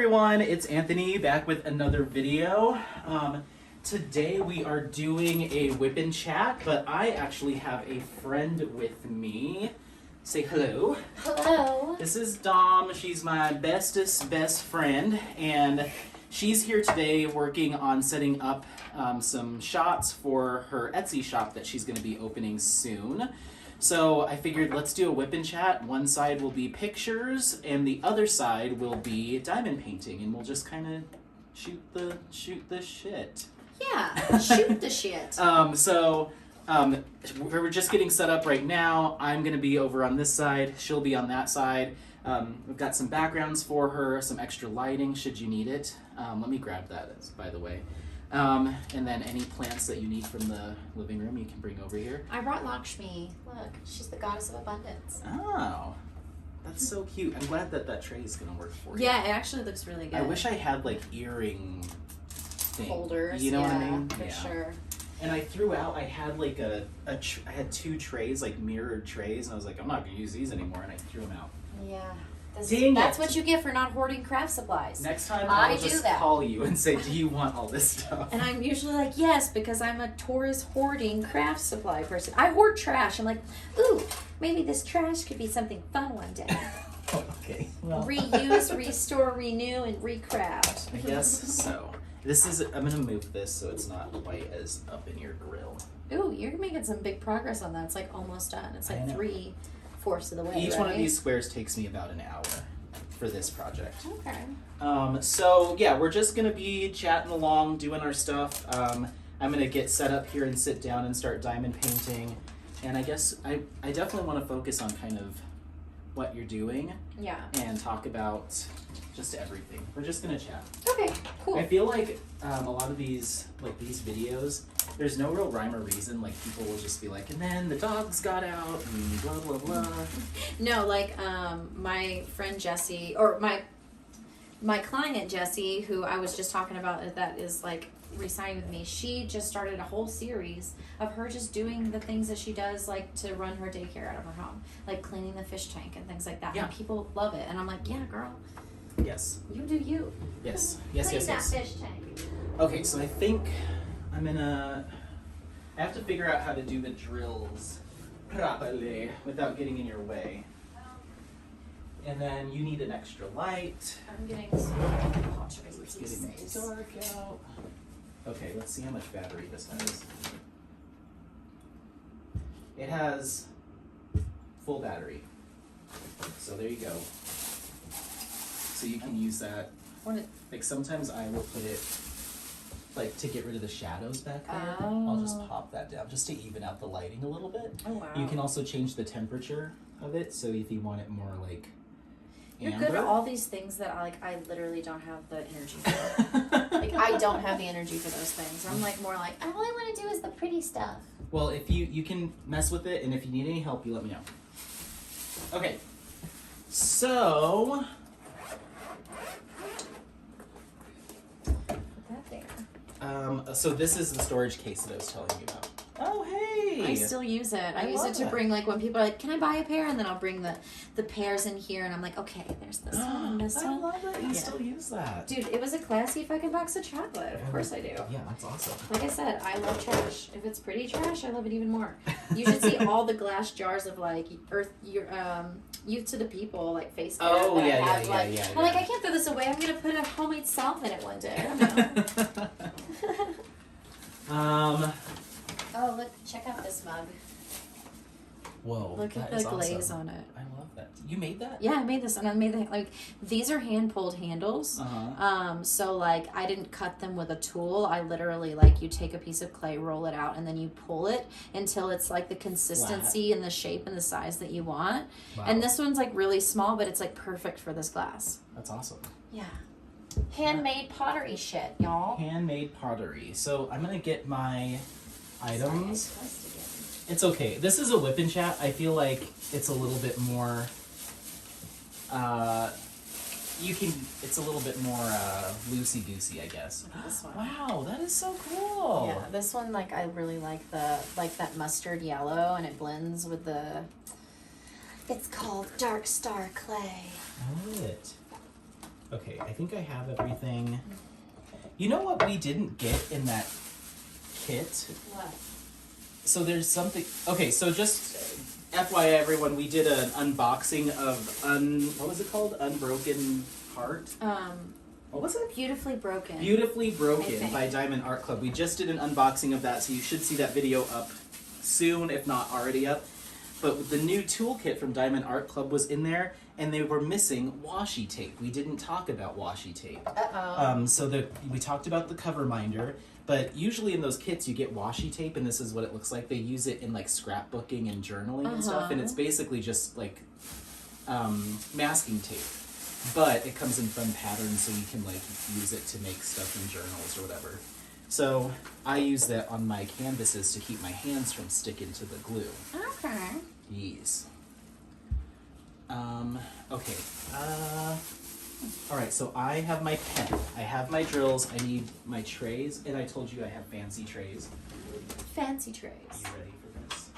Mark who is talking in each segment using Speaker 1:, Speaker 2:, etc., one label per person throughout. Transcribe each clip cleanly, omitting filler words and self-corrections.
Speaker 1: everyone, it's Anthony back with another video. Today we are doing a whip and chat, but I actually have a friend with me. Say hello.
Speaker 2: Hello.
Speaker 1: This is Dom. She's my bestest best friend, and she's here today working on setting up some shots for her Etsy shop that she's going to be opening soon. So I figured let's do a whip and chat. One side will be pictures, and the other side will be diamond painting, and we'll just kind of shoot the shit.
Speaker 2: Yeah, shoot the shit.
Speaker 1: We're just getting set up right now. I'm gonna be over on this side. She'll be on that side. We've got some backgrounds for her, some extra lighting should you need it. Let me grab that, by the way. And then any plants that you need from the living room you can bring over here.
Speaker 2: I brought Lakshmi. Look, she's the goddess of abundance.
Speaker 1: Oh, that's so cute. I'm glad that tray is gonna work for you.
Speaker 2: Yeah, it actually looks really good.
Speaker 1: I wish I had like earring thing.
Speaker 2: Holders.
Speaker 1: You know what I mean?
Speaker 2: For sure.
Speaker 1: And I threw out. I had like I had two trays, like mirrored trays, and I was like, I'm not gonna use these anymore, and I threw them out.
Speaker 2: Yeah.
Speaker 1: That's
Speaker 2: what you get for not hoarding craft supplies.
Speaker 1: Next time I'll just call you and say, do you want all this stuff?
Speaker 2: And I'm usually like, yes, because I'm a Taurus hoarding craft supply person. I hoard trash. I'm like, ooh, maybe this trash could be something fun one day.
Speaker 1: Okay. Well.
Speaker 2: Reuse, restore, renew, and recraft.
Speaker 1: I guess so. I'm gonna move this so it's not quite as up in your grill.
Speaker 2: Ooh, you're making some big progress on that. It's like almost done. It's like 3/4 of the way.
Speaker 1: Each
Speaker 2: right?
Speaker 1: one of these squares takes me about an hour for this project.
Speaker 2: Okay.
Speaker 1: So yeah, we're just gonna be chatting along, doing our stuff. I'm gonna get set up here and sit down and start diamond painting. And I guess I definitely want to focus on kind of what you're doing.
Speaker 2: Yeah.
Speaker 1: And talk about just everything. We're just gonna chat.
Speaker 2: Okay, cool.
Speaker 1: I feel like a lot of these videos, there's no real rhyme or reason. Like people will just be like, and then the dogs got out and blah blah blah.
Speaker 2: No, like my friend Jessie, or my client Jessie, who I was just talking about, that is like re-signing with me. She just started a whole series of her just doing the things that she does, like to run her daycare out of her home, like cleaning the fish tank and things like that.
Speaker 1: Yeah.
Speaker 2: And people love it, and I'm like, yeah, girl.
Speaker 1: Yes.
Speaker 2: You do you.
Speaker 1: Yes.
Speaker 2: Clean that fish tank.
Speaker 1: Okay, so I think I have to figure out how to do the drills properly without getting in your way. And then you need an extra light.
Speaker 2: I'm getting some pottery
Speaker 1: It's
Speaker 2: pieces.
Speaker 1: getting dark out. Okay, let's see how much battery this has. It has full battery. So there you go. So you can use that. Like sometimes I will put it like to get rid of the shadows back there.
Speaker 2: Oh.
Speaker 1: I'll just pop that down just to even out the lighting a little bit.
Speaker 2: Oh wow.
Speaker 1: You can also change the temperature of it, so if you want it more like
Speaker 2: You're
Speaker 1: amber.
Speaker 2: good at all these things that I literally don't have the energy for. Like I don't have the energy for those things. I'm like more like all I want to do is the pretty stuff.
Speaker 1: Well, if you can mess with it, and if you need any help, you let me know. Okay. So so this is the storage case that I was telling you about. Oh, hey!
Speaker 2: I still use it. I use it to bring, like, when people are like, can I buy a pair? And then I'll bring the pairs in here, and I'm like, okay, there's this one and this one.
Speaker 1: I love that you still use that.
Speaker 2: Dude, it was a classy fucking box of chocolate. Of course I do.
Speaker 1: Yeah, that's awesome.
Speaker 2: Like I said, I love trash. If it's pretty trash, I love it even more. You should see all the glass jars of, like, Youth to the People, like, face care.
Speaker 1: Oh,
Speaker 2: that
Speaker 1: yeah.
Speaker 2: I'm like, I can't throw this away. I'm going to put a homemade salve in it one day. I don't know. Oh, look, check out this mug.
Speaker 1: Whoa.
Speaker 2: Look at the glaze on it.
Speaker 1: I love that. You made that?
Speaker 2: Yeah, I made this, and I made these are hand pulled handles. So like I didn't cut them with a tool. I literally you take a piece of clay, roll it out, and then you pull it until it's like the consistency and the shape and the size that you want.
Speaker 1: Wow.
Speaker 2: And this one's like really small, but it's like perfect for this glass.
Speaker 1: That's awesome.
Speaker 2: Yeah. Handmade pottery shit, y'all.
Speaker 1: Handmade pottery. So I'm gonna get my items.
Speaker 2: Sorry,
Speaker 1: It's okay. This is a whip and chat. I feel like it's a little bit more it's a little bit more loosey-goosey, I guess.
Speaker 2: This one.
Speaker 1: Wow, that is so cool.
Speaker 2: Yeah, this one, like, I really like that mustard yellow, and it blends with the, it's called Dark Star Clay.
Speaker 1: I love it. Okay, I think I have everything. You know what we didn't get in that kit?
Speaker 2: What?
Speaker 1: So there's something. Okay, so just FYI, everyone, we did an unboxing of what was it called? Unbroken Heart. What was it?
Speaker 2: Beautifully Broken.
Speaker 1: Beautifully
Speaker 2: I
Speaker 1: Broken
Speaker 2: think.
Speaker 1: by Diamond Art Club. We just did an unboxing of that, so you should see that video up soon, if not already up. But the new toolkit from Diamond Art Club was in there, and they were missing washi tape. We didn't talk about washi tape.
Speaker 2: Uh-oh.
Speaker 1: So we talked about the cover minder, but usually in those kits you get washi tape, and this is what it looks like. They use it in like scrapbooking and journaling and stuff, and it's basically just like masking tape. But it comes in fun patterns, so you can like use it to make stuff in journals or whatever. So I use that on my canvases to keep my hands from sticking to the glue.
Speaker 2: Okay.
Speaker 1: Yes. Okay. All right, so I have my pen. I have my drills. I need my trays, and I told you I have fancy trays.
Speaker 2: Fancy trays.
Speaker 1: Are you ready for this?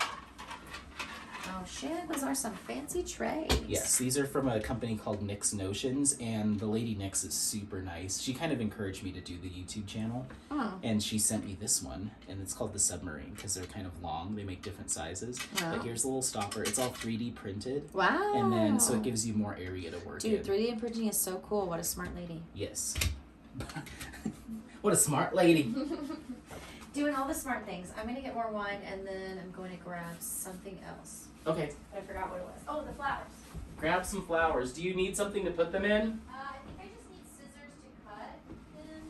Speaker 2: Oh shit, those are some fancy trays.
Speaker 1: Yes, these are from a company called Nyx Notions, and the lady Nyx is super nice. She kind of encouraged me to do the YouTube channel, and she sent me this one, and it's called the Submarine because they're kind of long. They make different sizes.
Speaker 2: Wow.
Speaker 1: But here's a little stopper. It's all 3D printed.
Speaker 2: Wow.
Speaker 1: And then, so it gives you more area to work in.
Speaker 2: Dude, 3D printing is so cool. What a smart lady.
Speaker 1: Yes. What a smart lady.
Speaker 2: Doing all the smart things. I'm gonna get more wine and then I'm going to grab something else.
Speaker 1: Okay,
Speaker 2: I forgot what it was. Oh, the flowers.
Speaker 1: grab some flowers. Do you need something to put them in?
Speaker 2: I think I just need scissors to cut them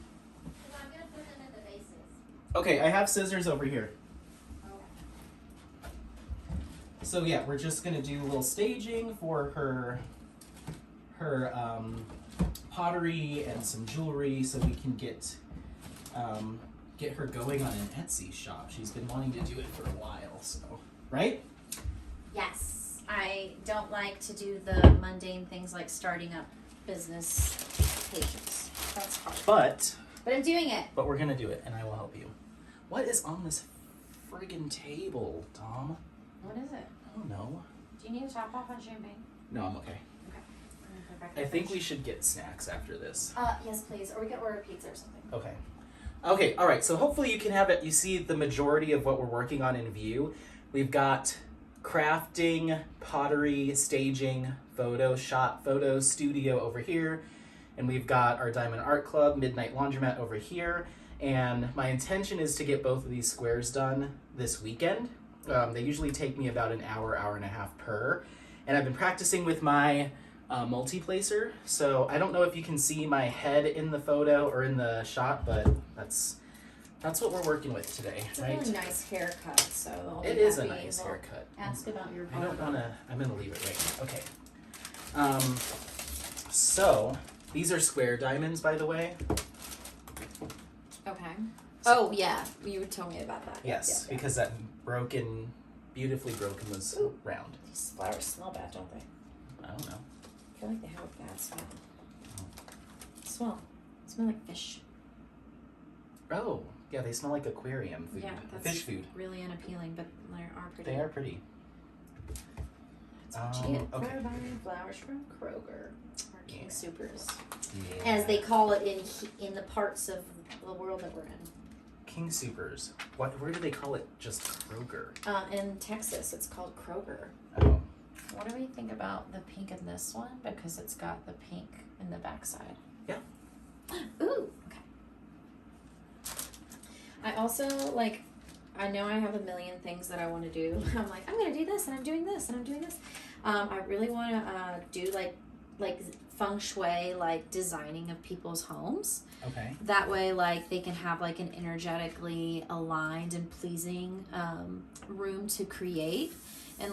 Speaker 2: because I'm gonna put them in the vases.
Speaker 1: Okay, I have scissors over here.
Speaker 2: Okay.
Speaker 1: So yeah, we're just gonna do a little staging for her pottery and some jewelry, so we can get her going on an Etsy shop. She's been wanting to do it for a while, so right?
Speaker 2: Yes. I don't like to do the mundane things like starting up business pages. That's hard.
Speaker 1: But
Speaker 2: I'm doing it.
Speaker 1: we're gonna do it, and I will help you. What is on this friggin' table, Tom?
Speaker 2: What is it?
Speaker 1: I don't know.
Speaker 2: Do you need to top off on champagne?
Speaker 1: No, I'm okay.
Speaker 2: Okay.
Speaker 1: I think we should get snacks after this.
Speaker 2: Yes, please. Or we could order pizza or something.
Speaker 1: Okay. Okay, all right. So hopefully you can have it. You see the majority of what we're working on in view. We've got crafting, pottery, staging, photo studio over here. And we've got our Diamond Art Club, Midnight Laundromat over here. And my intention is to get both of these squares done this weekend. They usually take me about an hour, hour and a half per. And I've been practicing with my multi-placer, so I don't know if you can see my head in the photo or in the shot, but that's what we're working with today,
Speaker 2: It's
Speaker 1: right?
Speaker 2: a really nice haircut, so they'll
Speaker 1: It
Speaker 2: be
Speaker 1: is a
Speaker 2: happy.
Speaker 1: nice
Speaker 2: They'll
Speaker 1: haircut.
Speaker 2: Ask about your
Speaker 1: I don't
Speaker 2: barber.
Speaker 1: want to, I'm going to leave it right now. Okay. So, these are square diamonds, by the way.
Speaker 2: Okay. Oh, yeah. You told me about that.
Speaker 1: Yes,
Speaker 2: Yep.
Speaker 1: because that beautifully broken was
Speaker 2: Ooh.
Speaker 1: round.
Speaker 2: These flowers smell bad, don't they?
Speaker 1: I don't know.
Speaker 2: I feel like they have a bad smell. Smell like fish.
Speaker 1: Oh, yeah, they smell like aquarium food.
Speaker 2: Yeah, that's
Speaker 1: Fish food.
Speaker 2: really unappealing, but they are pretty.
Speaker 1: They are pretty.
Speaker 2: That's what you get for
Speaker 1: okay.
Speaker 2: buying flowers from Kroger or King Supers,
Speaker 1: Yeah.
Speaker 2: as they call it in the parts of the world that we're in.
Speaker 1: King Supers. Where do they call it just Kroger?
Speaker 2: In Texas, it's called Kroger.
Speaker 1: Oh.
Speaker 2: What do we think about the pink in this one? Because it's got the pink in the backside.
Speaker 1: Yeah.
Speaker 2: Ooh, okay. I also, I know I have a million things that I want to do. I'm like, I'm going to do this, and I'm doing this, and I'm doing this. I really want to do, like feng shui, designing of people's homes.
Speaker 1: Okay.
Speaker 2: That way, they can have, an energetically aligned and pleasing room to create. And,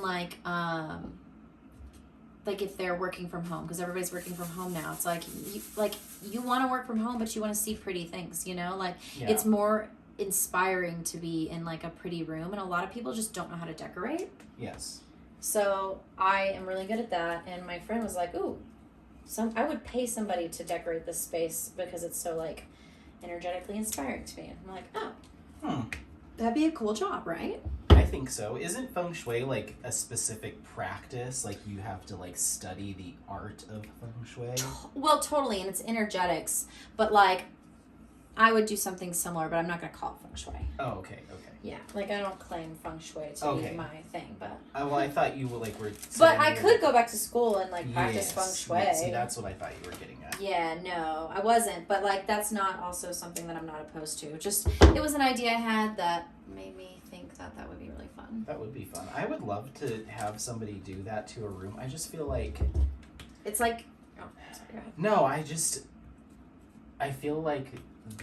Speaker 2: if they're working from home, because everybody's working from home now, it's you want to work from home, but you want to see pretty things,
Speaker 1: Yeah.
Speaker 2: It's more inspiring to be in, a pretty room, and a lot of people just don't know how to decorate.
Speaker 1: Yes.
Speaker 2: So I am really good at that, and my friend was like, ooh, I would pay somebody to decorate this space because it's so, energetically inspiring to me. And I'm like, oh, that'd be a cool job, right?
Speaker 1: I think so. Isn't feng shui like a specific practice? Like you have to like study the art of feng shui?
Speaker 2: Well, totally, and it's energetics. But like, I would do something similar, but I'm not going to call it feng shui.
Speaker 1: Oh, okay.
Speaker 2: Yeah, like I don't claim feng shui to be my thing, but.
Speaker 1: Well, I thought you were like were.
Speaker 2: But I could go back to school and like practice feng shui.
Speaker 1: Yes, see, that's what I thought you were getting at.
Speaker 2: Yeah, no, I wasn't. But like, that's not also something that I'm not opposed to. Just it was an idea I had that made me think that would be really fun.
Speaker 1: That would be fun. I would love to have somebody do that to a room. I just feel like.
Speaker 2: It's like. Oh, sorry, go ahead.
Speaker 1: No, I feel like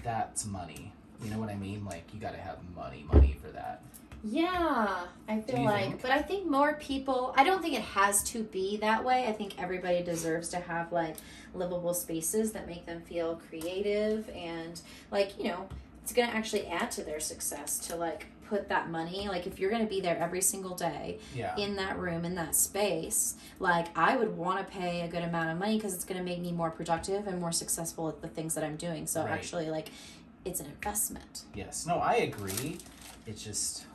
Speaker 1: that's money. You know what I mean? Like, you gotta have money for that.
Speaker 2: Yeah, I feel like, but I think more people, I don't think it has to be that way. I think everybody deserves to have, like, livable spaces that make them feel creative and, like, you know, it's going to actually add to their success to, like, put that money, like, if you're going to be there every single day in that room, in that space, like, I would want to pay a good amount of money because it's going to make me more productive and more successful at the things that I'm doing. So, actually, like, it's an investment.
Speaker 1: Yes. No, I agree. It's just,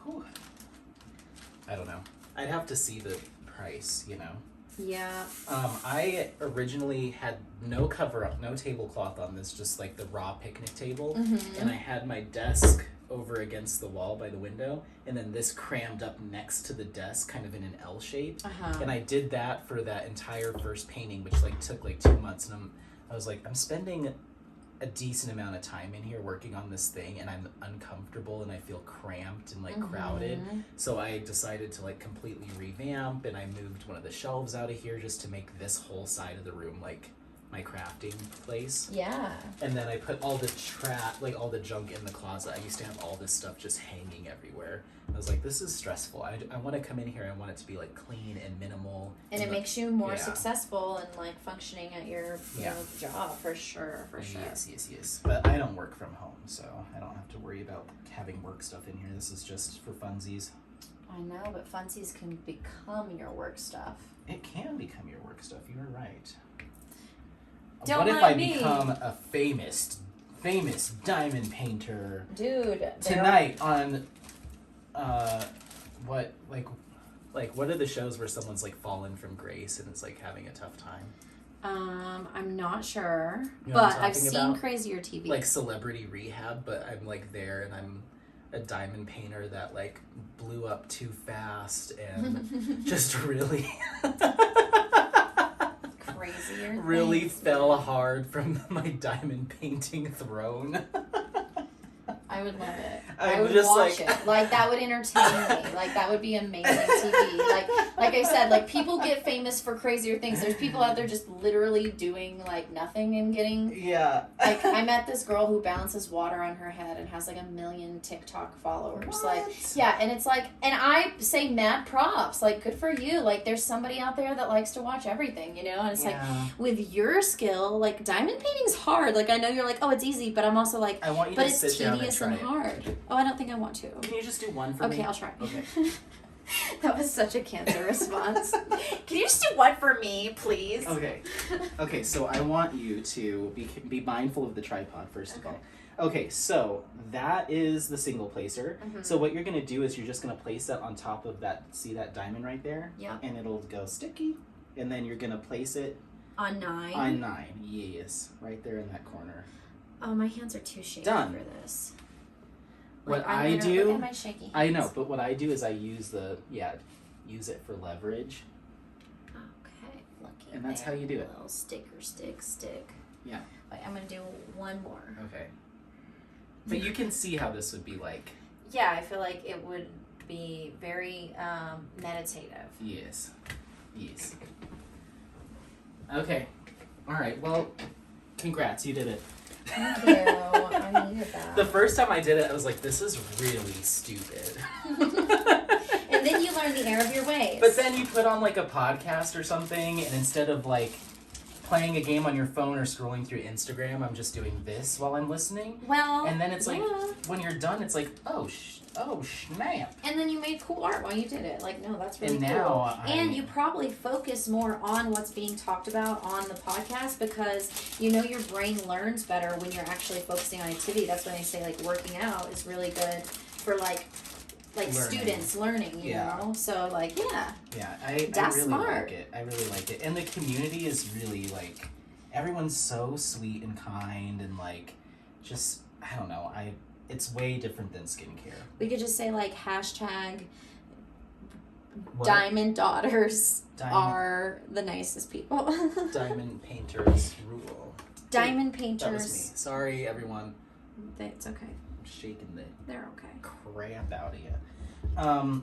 Speaker 1: I don't know. I'd have to see the price, you know?
Speaker 2: Yeah.
Speaker 1: I originally had no cover up, no tablecloth on this, just like the raw picnic table.
Speaker 2: Mm-hmm.
Speaker 1: And I had my desk over against the wall by the window, and then this crammed up next to the desk, kind of in an L shape. And I did that for that entire first painting, which like took like 2 months. And I was like, I'm spending a decent amount of time in here working on this thing, and I'm uncomfortable and I feel cramped and like crowded. So I decided to like completely revamp, and I moved one of the shelves out of here just to make this whole side of the room like my crafting place.
Speaker 2: Yeah.
Speaker 1: And then I put all the all the junk in the closet. I used to have all this stuff just hanging everywhere. I was like, this is stressful. I want to come in here. I want it to be like clean and minimal.
Speaker 2: And it makes you more successful and like functioning at your you know, job for sure.
Speaker 1: Yes. But I don't work from home, so I don't have to worry about having work stuff in here. This is just for funsies.
Speaker 2: I know, but funsies can become your work stuff.
Speaker 1: It can become your work stuff. You are right.
Speaker 2: Don't
Speaker 1: what if
Speaker 2: mind
Speaker 1: I
Speaker 2: me.
Speaker 1: become a famous diamond painter?
Speaker 2: Dude.
Speaker 1: Tonight on what what are the shows where someone's like fallen from grace and it's like having a tough time?
Speaker 2: I'm not sure,
Speaker 1: you know
Speaker 2: but I've seen
Speaker 1: about?
Speaker 2: Crazier TV.
Speaker 1: Like Celebrity Rehab, but I'm like there and I'm a diamond painter that like blew up too fast and just really
Speaker 2: Crazier
Speaker 1: really
Speaker 2: things,
Speaker 1: fell hard from my diamond painting throne.
Speaker 2: I would love it.
Speaker 1: I
Speaker 2: would
Speaker 1: just
Speaker 2: watch
Speaker 1: like
Speaker 2: it. Like, that would entertain me. Like, that would be amazing TV. Like I said, like, people get famous for crazier things. There's people out there just literally doing, like, nothing and getting...
Speaker 1: Yeah.
Speaker 2: Like, I met this girl who balances water on her head and has, like, 1 million TikTok followers.
Speaker 1: What?
Speaker 2: Like, yeah, and it's like... And I say mad props. Like, good for you. Like, there's somebody out there that likes to watch everything, you know? And it's like, with your skill, like, diamond painting's hard. Like, I know you're like, oh, it's easy, but I'm also like...
Speaker 1: I want you
Speaker 2: but
Speaker 1: to
Speaker 2: it's
Speaker 1: sit down and
Speaker 2: tedious
Speaker 1: try
Speaker 2: and hard. Oh, I don't think I want to.
Speaker 1: Can you just do one for me?
Speaker 2: Okay, I'll try.
Speaker 1: Okay.
Speaker 2: That was such a cancer response. Can you just do one for me, please?
Speaker 1: Okay, so I want you to be mindful of the tripod, first of all. Okay, so that is the single placer. So what you're going to do is you're just going to place that on top of that, see that diamond right there?
Speaker 2: Yeah.
Speaker 1: And it'll go sticky. And then you're going to place it...
Speaker 2: On 9?
Speaker 1: On 9, yes. Right there in that corner.
Speaker 2: Oh, my hands are too shaky
Speaker 1: Done.
Speaker 2: for this.
Speaker 1: What
Speaker 2: Like,
Speaker 1: I do...
Speaker 2: Look at my shaky hands.
Speaker 1: I know, but what I do is I use use it for leverage.
Speaker 2: Okay, lucky.
Speaker 1: And that's how you do it.
Speaker 2: Little stick.
Speaker 1: Yeah.
Speaker 2: Wait, I'm going to do one more.
Speaker 1: Okay. But you can see how this would be like.
Speaker 2: Yeah, I feel like it would be very meditative.
Speaker 1: Yes. Okay. All right. Well, congrats. You did it.
Speaker 2: Thank you. I needed that.
Speaker 1: The first time I did it, I was like, this is really stupid.
Speaker 2: And then you learn the error of your ways.
Speaker 1: But then you put on like a podcast or something, and instead of like playing a game on your phone or scrolling through Instagram, I'm just doing this while I'm listening.
Speaker 2: Well,
Speaker 1: and then it's like, when you're done, it's like, oh snap.
Speaker 2: And then you made cool art while you did it. Like, no, that's really
Speaker 1: and
Speaker 2: cool.
Speaker 1: now
Speaker 2: and you probably focus more on what's being talked about on the podcast because you know your brain learns better when you're actually focusing on activity. That's when they say like working out is really good for like like students learning, you know? So, like, yeah.
Speaker 1: Yeah, I
Speaker 2: That's
Speaker 1: really
Speaker 2: smart.
Speaker 1: like it. I really like it. And the community is really, like, everyone's so sweet and kind and, like, just, I don't know, it's way different than skincare.
Speaker 2: We could just say, like, hashtag
Speaker 1: What?
Speaker 2: diamond daughters are the nicest people.
Speaker 1: Diamond painters rule.
Speaker 2: Diamond
Speaker 1: That
Speaker 2: painters.
Speaker 1: was me. Sorry, everyone.
Speaker 2: It's okay.
Speaker 1: I'm shaking the
Speaker 2: They're okay.
Speaker 1: crap out of you.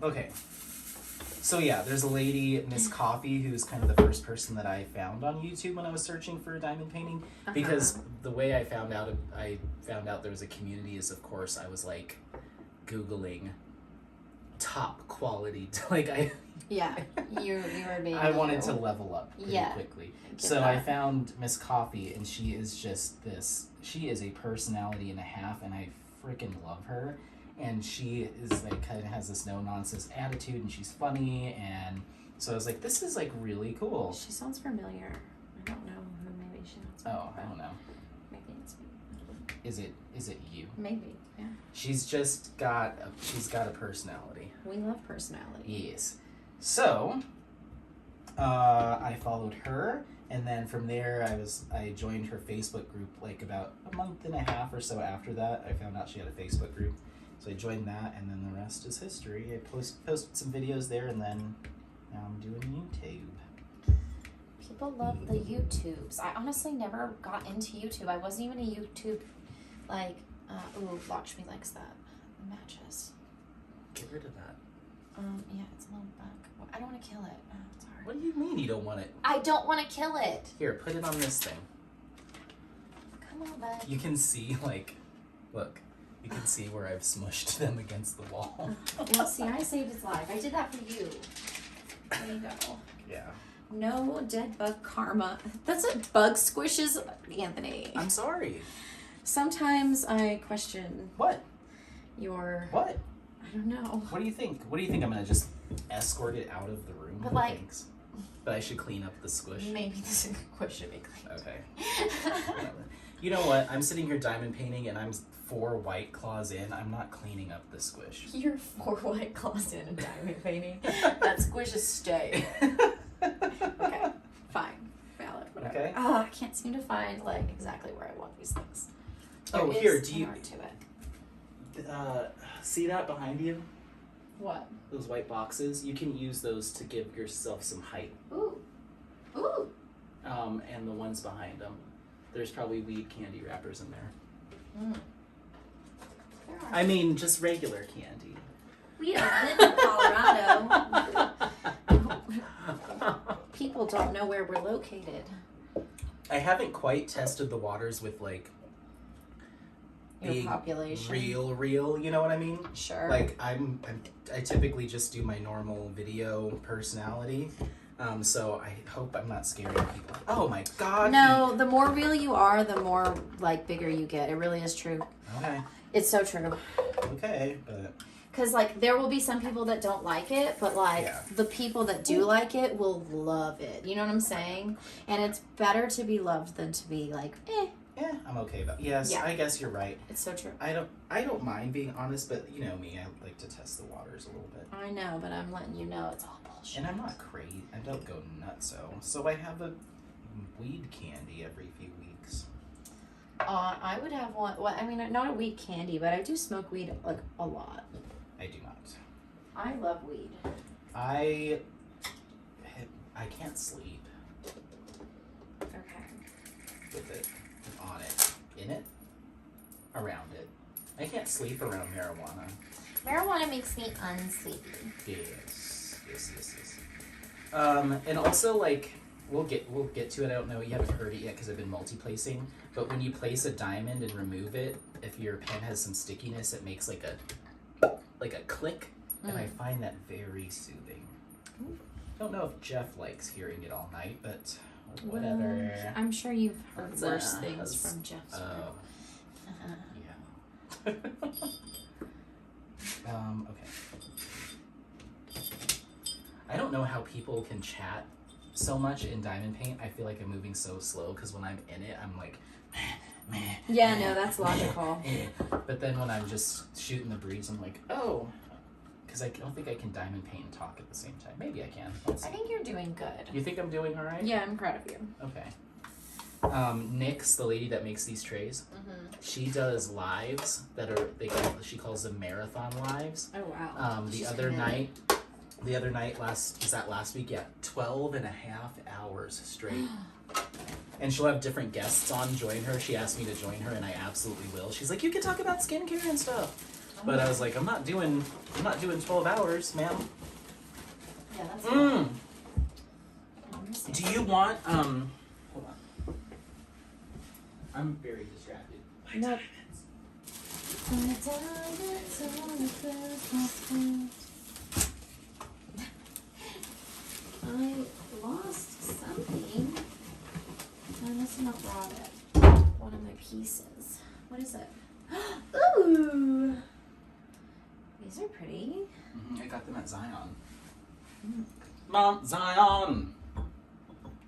Speaker 1: Okay. So yeah, there's a lady, Miss Coffee, who's kind of the first person that I found on YouTube when I was searching for diamond painting. Because the way I found out there was a community is, of course, I was like Googling top quality.
Speaker 2: Yeah, you were being.
Speaker 1: I wanted to level up pretty quickly. So I found Miss Coffee, and she is just this. She is a personality and a half, and I freaking love her. And she is like kind of has this no nonsense attitude, and she's funny, and so I was like, this is like really cool.
Speaker 2: She sounds familiar. I don't know who maybe she sounds.
Speaker 1: Oh, I don't know.
Speaker 2: Maybe it's me.
Speaker 1: Is it you?
Speaker 2: Maybe, yeah.
Speaker 1: got a personality.
Speaker 2: We love personality.
Speaker 1: Yes. So, I followed her, and then from there I joined her Facebook group like about a month and a half or so after that. I found out she had a Facebook group. So I joined that, and then the rest is history. I posted some videos there, and then now I'm doing YouTube.
Speaker 2: People love the YouTubes. I honestly never got into YouTube. I wasn't even a YouTube, like, ooh, Watch Me likes that. The matches.
Speaker 1: Get rid of that.
Speaker 2: Yeah, it's a little bug. I don't want to kill it. Oh, it's hard.
Speaker 1: What do you mean you don't want it?
Speaker 2: I don't want to kill it.
Speaker 1: Here, put it on this thing.
Speaker 2: Come on, bud.
Speaker 1: You can see, like, look. You can see where I've smushed them against the wall.
Speaker 2: Well, see, I saved his life. I did that for you. There you go.
Speaker 1: Yeah.
Speaker 2: No dead bug karma. That's what bug squishes, Anthony.
Speaker 1: I'm sorry.
Speaker 2: Sometimes I question
Speaker 1: What?
Speaker 2: your...
Speaker 1: What?
Speaker 2: I don't know.
Speaker 1: What do you think? What do you think? I'm gonna just escort it out of the room?
Speaker 2: But, like...
Speaker 1: Thanks. But I should clean up the squish.
Speaker 2: Maybe the squish should be cleaned.
Speaker 1: Okay. Whatever. You know what? I'm sitting here diamond painting, and I'm 4 white claws in. I'm not cleaning up the squish.
Speaker 2: You're 4 white claws in a diamond painting. That squish is stay. Okay, fine, valid, whatever.
Speaker 1: Okay.
Speaker 2: Oh, I can't seem to find like exactly where I want these things.
Speaker 1: Oh,
Speaker 2: There
Speaker 1: here.
Speaker 2: is
Speaker 1: Do you
Speaker 2: more to it?
Speaker 1: see that behind you?
Speaker 2: What?
Speaker 1: Those white boxes. You can use those to give yourself some height.
Speaker 2: Ooh, ooh.
Speaker 1: And the ones behind them. There's probably weed candy wrappers in there.
Speaker 2: Mm. There are.
Speaker 1: I mean, just regular candy.
Speaker 2: We don't live in Colorado. People don't know where we're located.
Speaker 1: I haven't quite tested the waters with like
Speaker 2: Your
Speaker 1: being
Speaker 2: population.
Speaker 1: real, you know what I mean?
Speaker 2: Sure.
Speaker 1: Like I typically just do my normal video personality. So I hope I'm not scaring people. Oh my god.
Speaker 2: No, the more real you are, the more like bigger you get. It really is true.
Speaker 1: Okay.
Speaker 2: It's so true.
Speaker 1: Okay, but
Speaker 2: Because, like, there will be some people that don't like it, but, like, the people that do like it will love it. You know what I'm saying? And it's better to be loved than to be, like, eh.
Speaker 1: yeah, I'm okay about yes,
Speaker 2: Yeah.
Speaker 1: I guess you're right.
Speaker 2: It's so true.
Speaker 1: I don't mind being honest, but you know me, I like to test the waters a little bit.
Speaker 2: I know, but I'm letting you know it's all bullshit.
Speaker 1: And I'm not crazy. I don't go nutso. So I have a weed candy every few weeks.
Speaker 2: I would have one. Well, I mean, not a weed candy, but I do smoke weed, like, a lot.
Speaker 1: I do not.
Speaker 2: I love weed.
Speaker 1: I can't sleep
Speaker 2: Okay.
Speaker 1: with it on it, in it, around it. I can't sleep around marijuana.
Speaker 2: Marijuana makes me unsleepy.
Speaker 1: Yes. And also like we'll get to it. I don't know. You haven't heard it yet because I've been multi-placing. But when you place a diamond and remove it, if your pen has some stickiness, it makes like a click, and I find that very soothing. Don't know if Jeff likes hearing it all night, but whatever.
Speaker 2: Well, I'm sure you've heard
Speaker 1: That's,
Speaker 2: worse
Speaker 1: uh,
Speaker 2: things
Speaker 1: that's-
Speaker 2: from Jeff's
Speaker 1: Yeah. Okay. I don't know how people can chat so much in diamond paint. I feel like I'm moving so slow because when I'm in it, I'm like,
Speaker 2: Yeah, no, that's logical.
Speaker 1: but then when I'm just shooting the breeze, I'm like, oh, because I don't think I can diamond paint and talk at the same time. Maybe I can. Let's see.
Speaker 2: I think you're doing good.
Speaker 1: You think I'm doing all right?
Speaker 2: Yeah, I'm proud of you.
Speaker 1: Okay. Nyx, the lady that makes these trays, she does lives that are she calls them marathon lives.
Speaker 2: Oh wow.
Speaker 1: The other night last week? Yeah, 12 and a half hours straight. And she'll have different guests on join her. She asked me to join her, and I absolutely will. She's like, you can talk about skincare and stuff. But I was like, I'm not doing 12 hours, ma'am.
Speaker 2: Yeah, that's good.
Speaker 1: Do you want hold on. I'm very distracted.
Speaker 2: Nope. I lost something. I must not brought it. One of my pieces. What is it? Ooh! These are pretty.
Speaker 1: I got them at Zion. Mount Zion!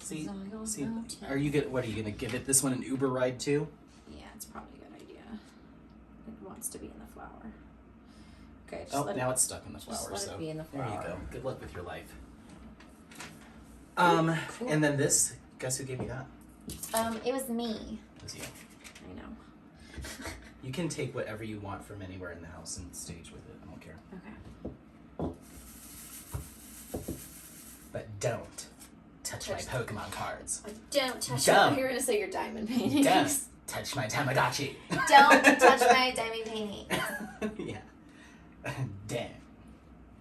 Speaker 1: See,
Speaker 2: Zion.
Speaker 1: are you gonna give it this one an Uber ride too?
Speaker 2: Yeah, it's probably a good idea. It wants to be in the flower. Okay, just
Speaker 1: now it's stuck in the flower.
Speaker 2: let it be in the
Speaker 1: there you
Speaker 2: flower.
Speaker 1: go. Good luck with your life.
Speaker 2: Cool.
Speaker 1: And then this. Guess who gave me that?
Speaker 2: It was me.
Speaker 1: It was you.
Speaker 2: I know.
Speaker 1: You can take whatever you want from anywhere in the house and stage with it. I don't care.
Speaker 2: Okay.
Speaker 1: But don't touch my Pokemon cards.
Speaker 2: Don't touch
Speaker 1: Don't.
Speaker 2: You're gonna say your diamond paintings.
Speaker 1: Don't touch my Tamagotchi.
Speaker 2: Don't touch my diamond paintings.
Speaker 1: Yeah. Don't.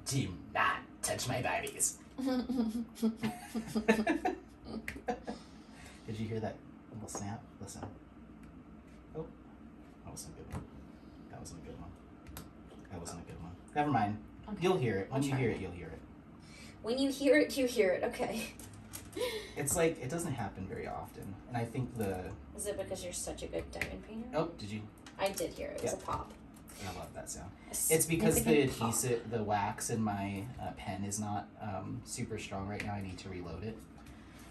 Speaker 1: Do not touch my Barbies. Did you hear that little snap? Listen. Oh, that wasn't a good one. That wasn't a good one. That wasn't a good one. Never mind.
Speaker 2: Okay.
Speaker 1: You'll hear it. When
Speaker 2: I'll
Speaker 1: you
Speaker 2: try.
Speaker 1: hear it, you'll hear it.
Speaker 2: When you hear it, you hear it. Okay.
Speaker 1: It's like, it doesn't happen very often. And I think
Speaker 2: Is it because you're such a good diamond painter?
Speaker 1: oh, did you?
Speaker 2: I did hear it. It was a pop.
Speaker 1: I love that sound.
Speaker 2: A
Speaker 1: It's because the
Speaker 2: significant pop.
Speaker 1: adhesive, the wax in my pen is not super strong right now. I need to reload it.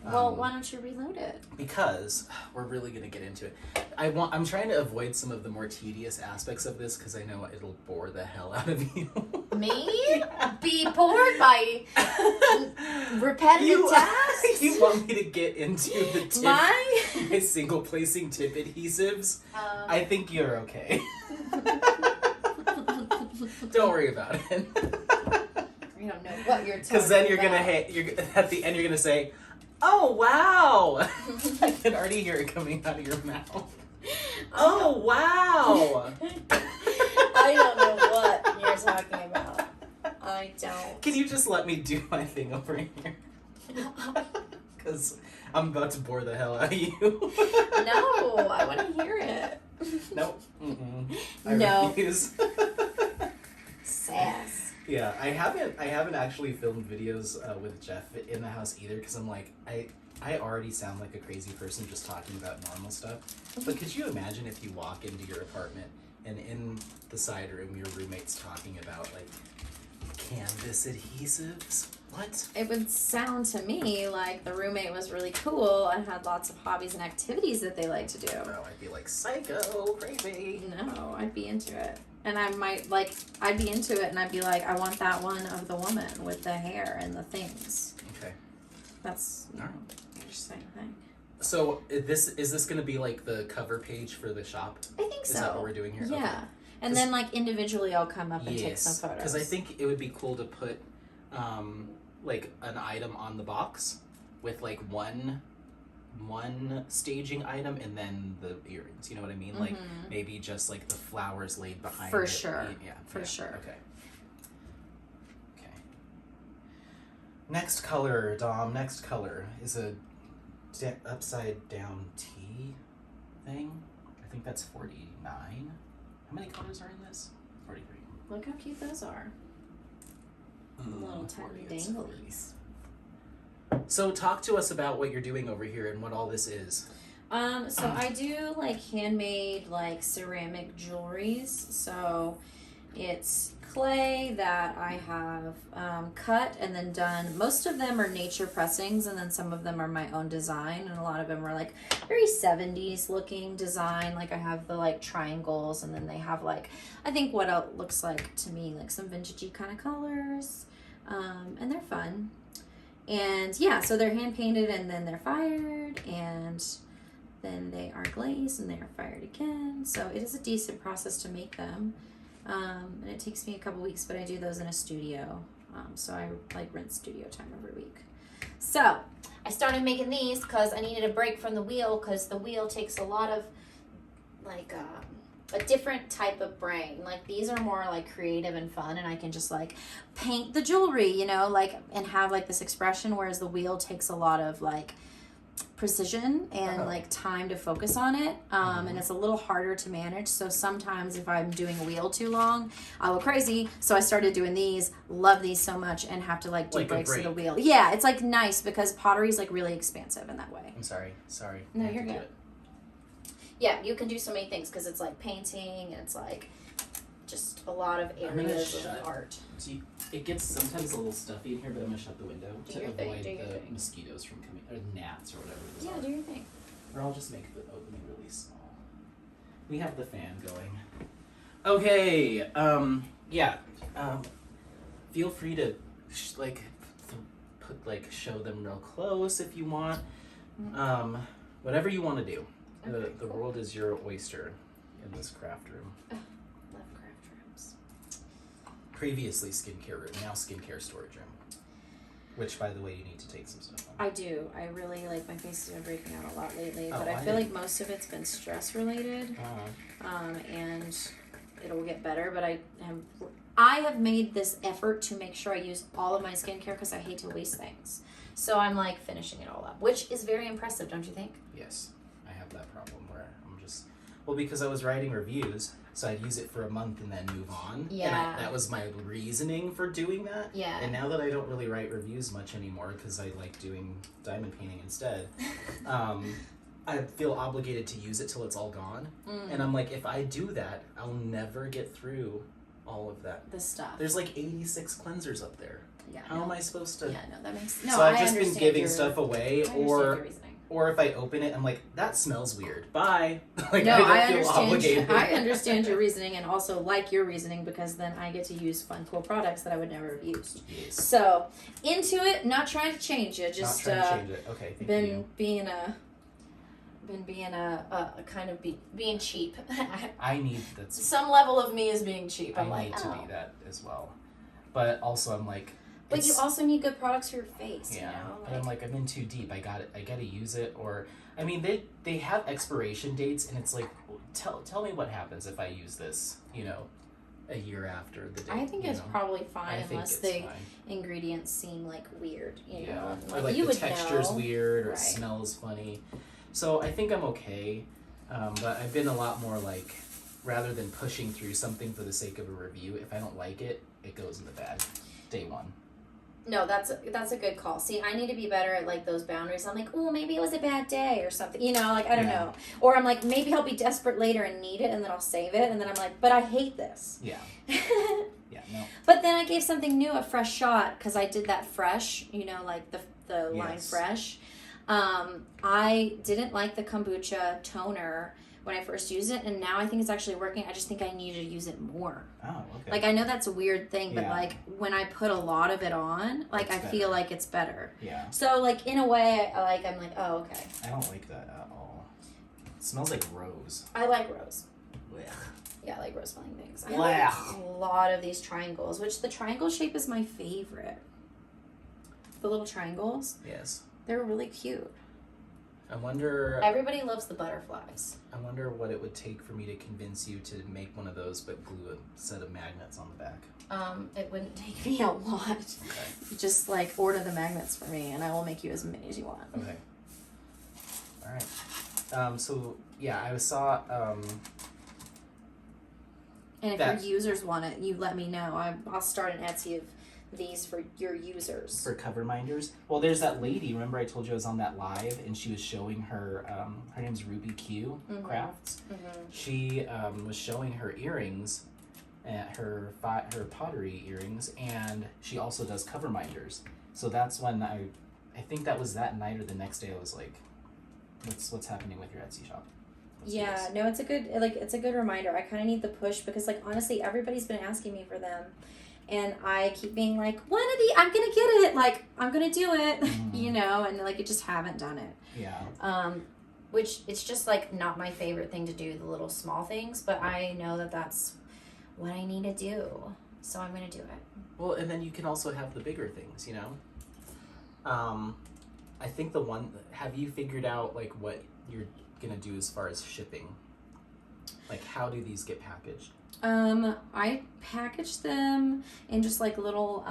Speaker 2: Well, why don't you reload it?
Speaker 1: Because we're really gonna get into it. I'm trying to avoid some of the more tedious aspects of this because I know it'll bore the hell out of you.
Speaker 2: Me? Be bored by repetitive tasks?
Speaker 1: You want me to get into the tip, my single placing tip adhesives? I think you're okay. Don't worry about it.
Speaker 2: You don't know what you're talking about.
Speaker 1: Because then you're at the end you're gonna say, "Oh wow!" I can already hear it coming out of your mouth. Oh wow!
Speaker 2: I don't know what you're talking about. I don't.
Speaker 1: Can you just let me do my thing over here? Because I'm about to bore the hell out of you.
Speaker 2: No, I want to hear it.
Speaker 1: Nope. Mm-mm. I
Speaker 2: No.
Speaker 1: refuse.
Speaker 2: Sass.
Speaker 1: Yeah, I haven't actually filmed videos with Jeff in the house either because I'm like I already sound like a crazy person just talking about normal stuff. But could you imagine if you walk into your apartment and in the side room your roommate's talking about like canvas adhesives? What?
Speaker 2: It would sound to me like the roommate was really cool and had lots of hobbies and activities that they like to do.
Speaker 1: No, I'd be like psycho, crazy.
Speaker 2: No, I'd be into it. And I'd be into it and I'd be like, I want that one of the woman with the hair and the things.
Speaker 1: Okay.
Speaker 2: That's
Speaker 1: All right.
Speaker 2: interesting thing.
Speaker 1: So is this going to be like the cover page for the shop?
Speaker 2: I think so.
Speaker 1: Is that what we're doing here?
Speaker 2: Yeah.
Speaker 1: Okay.
Speaker 2: And then like individually I'll come up and take
Speaker 1: Yes,
Speaker 2: some photos.
Speaker 1: because I think it would be cool to put like an item on the box with like one staging item and then the earrings. You know what I mean? Like maybe just like the flowers laid behind
Speaker 2: For
Speaker 1: it.
Speaker 2: sure.
Speaker 1: Yeah.
Speaker 2: For sure.
Speaker 1: Okay. Next color, Dom. Next color is a upside down T thing. I think that's 49. How many colors are in this? 43.
Speaker 2: Look how cute those are. Little tiny
Speaker 1: 40, it's 40.
Speaker 2: danglies.
Speaker 1: So talk to us about what you're doing over here and what all this is.
Speaker 2: So I do like handmade like ceramic jewelries. So it's clay that I have cut and then done. Most of them are nature pressings, and then some of them are my own design, and a lot of them are like very 70s looking design. Like I have the like triangles, and then they have like, I think what it looks like to me, like some vintagey kind of colors, and they're fun. And yeah, so they're hand painted, and then they're fired, and then they are glazed, and they are fired again. So it is a decent process to make them. And it takes me a couple weeks, but I do those in a studio. So I like rent studio time every week. So I started making these because I needed a break from the wheel, because the wheel takes a lot of like a different type of brain. Like these are more like creative and fun, and I can just like paint the jewelry, you know, like, and have like this expression, whereas the wheel takes a lot of like precision and like time to focus on it, and it's a little harder to manage. So sometimes if I'm doing a wheel too long, I'll go crazy. So I started doing these, love these so much, and have to like do breaks of the wheel. Yeah, it's like nice because pottery is like really expansive in that way.
Speaker 1: I'm sorry.
Speaker 2: No, you're good. Yeah, you can do so many things because it's like painting, and it's like just a lot of areas of art.
Speaker 1: It gets sometimes a little stuffy in here, but I'm gonna shut the window to avoid the mosquitoes from coming, or gnats or whatever it is.
Speaker 2: Yeah, do your thing.
Speaker 1: Or I'll just make the opening really small. We have the fan going. Okay. Feel free to show them real close if you want. Whatever you want to do.
Speaker 2: Okay,
Speaker 1: The world is your oyster in this craft room.
Speaker 2: Love craft rooms.
Speaker 1: Previously skincare room, now skincare storage room. Which, by the way, you need to take some stuff on.
Speaker 2: I do. I really like, my face has been breaking out a lot lately,
Speaker 1: Oh,
Speaker 2: but I feel like most of it's been stress related, and it'll get better. But I have made this effort to make sure I use all of my skincare because I hate to waste things. So I'm like finishing it all up, which is very impressive, don't you think?
Speaker 1: Yes, I have that problem where I'm just, because I was writing reviews, so I'd use it for a month and then move on.
Speaker 2: Yeah.
Speaker 1: And that was my reasoning for doing that.
Speaker 2: Yeah.
Speaker 1: And now that I don't really write reviews much anymore because I like doing diamond painting instead, I feel obligated to use it till it's all gone. And I'm like, if I do that, I'll never get through all of that.
Speaker 2: The stuff.
Speaker 1: There's like 86 cleansers up there.
Speaker 2: Yeah.
Speaker 1: How am I supposed to?
Speaker 2: Yeah, no, that makes no.
Speaker 1: So I've just been giving stuff away, or if I open it, I'm like, that smells weird. Bye. Like,
Speaker 2: no, I
Speaker 1: don't feel obligated.
Speaker 2: I understand your reasoning, and also like your reasoning, because then I get to use fun, cool products that I would never have used.
Speaker 1: Yes.
Speaker 2: So into it, not trying to change it, just
Speaker 1: not trying to change it. Okay, thank you.
Speaker 2: Being cheap.
Speaker 1: I need that.
Speaker 2: Some level of me is being cheap. I'm
Speaker 1: I
Speaker 2: like,
Speaker 1: need to be that as well, but also I'm like.
Speaker 2: But you also need good products for your face.
Speaker 1: Yeah,
Speaker 2: you know?
Speaker 1: but I'm like, I'm in too deep. I gotta use it, or I mean, they have expiration dates, and it's like, tell me what happens if I use this, a year after the date.
Speaker 2: I think it's probably fine unless the
Speaker 1: fine.
Speaker 2: Ingredients seem like weird, you know.
Speaker 1: Or like
Speaker 2: you
Speaker 1: the texture's weird, or
Speaker 2: right.
Speaker 1: It smells funny. So I think I'm okay, but I've been a lot more like, rather than pushing through something for the sake of a review, if I don't like it, it goes in the bag, day one.
Speaker 2: No, that's a good call. See, I need to be better at like those boundaries. I'm like, oh, maybe it was a bad day or something. Like, I don't know. Or I'm like, maybe I'll be desperate later and need it, and then I'll save it, and then I'm like, but I hate this.
Speaker 1: Yeah. Yeah, no.
Speaker 2: But then I gave something new a fresh shot, because I did that fresh, like the line fresh. I didn't like the kombucha toner when I first used it, and now I think it's actually working. I just think I need to use it more.
Speaker 1: Oh, okay.
Speaker 2: Like, I know that's a weird thing, but like when I put a lot of it on, like I feel like it's better.
Speaker 1: Yeah.
Speaker 2: So like in a way, I'm like, oh, okay.
Speaker 1: I don't like that at all. It smells like rose.
Speaker 2: I like rose.
Speaker 1: Blech.
Speaker 2: Yeah, I like rose smelling things. I like a lot of these triangles, which the triangle shape is my favorite. The little triangles.
Speaker 1: Yes.
Speaker 2: They're really cute.
Speaker 1: I wonder.
Speaker 2: Everybody loves the butterflies.
Speaker 1: I wonder what it would take for me to convince you to make one of those, but glue a set of magnets on the back.
Speaker 2: It wouldn't take me a lot.
Speaker 1: Okay.
Speaker 2: Just like order the magnets for me, and I will make you as many as you want.
Speaker 1: Okay. All right. So yeah, I saw.
Speaker 2: And if your users want it, you let me know. I'll start an Etsy of these for your users.
Speaker 1: For cover minders. Well, there's that lady. Remember I told you I was on that live and she was showing her, her name's Ruby Q Crafts.
Speaker 2: Mm-hmm.
Speaker 1: She was showing her earrings her pottery earrings, and she also does cover minders. So that's when I think that was that night or the next day. I was like, what's happening with your Etsy shop?
Speaker 2: Yeah, no, it's a good reminder. I kind of need the push because like honestly, everybody's been asking me for them, and I keep being like, I'm gonna get it, like I'm gonna do it, you know, and like I just haven't done it.
Speaker 1: Yeah.
Speaker 2: Which it's just like not my favorite thing to do, the little small things, but I know that that's what I need to do, so I'm gonna do it.
Speaker 1: Well, and then you can also have the bigger things, you know. I think have you figured out like what you're gonna do as far as shipping? Like, how do these get packaged?
Speaker 2: I package them in just like little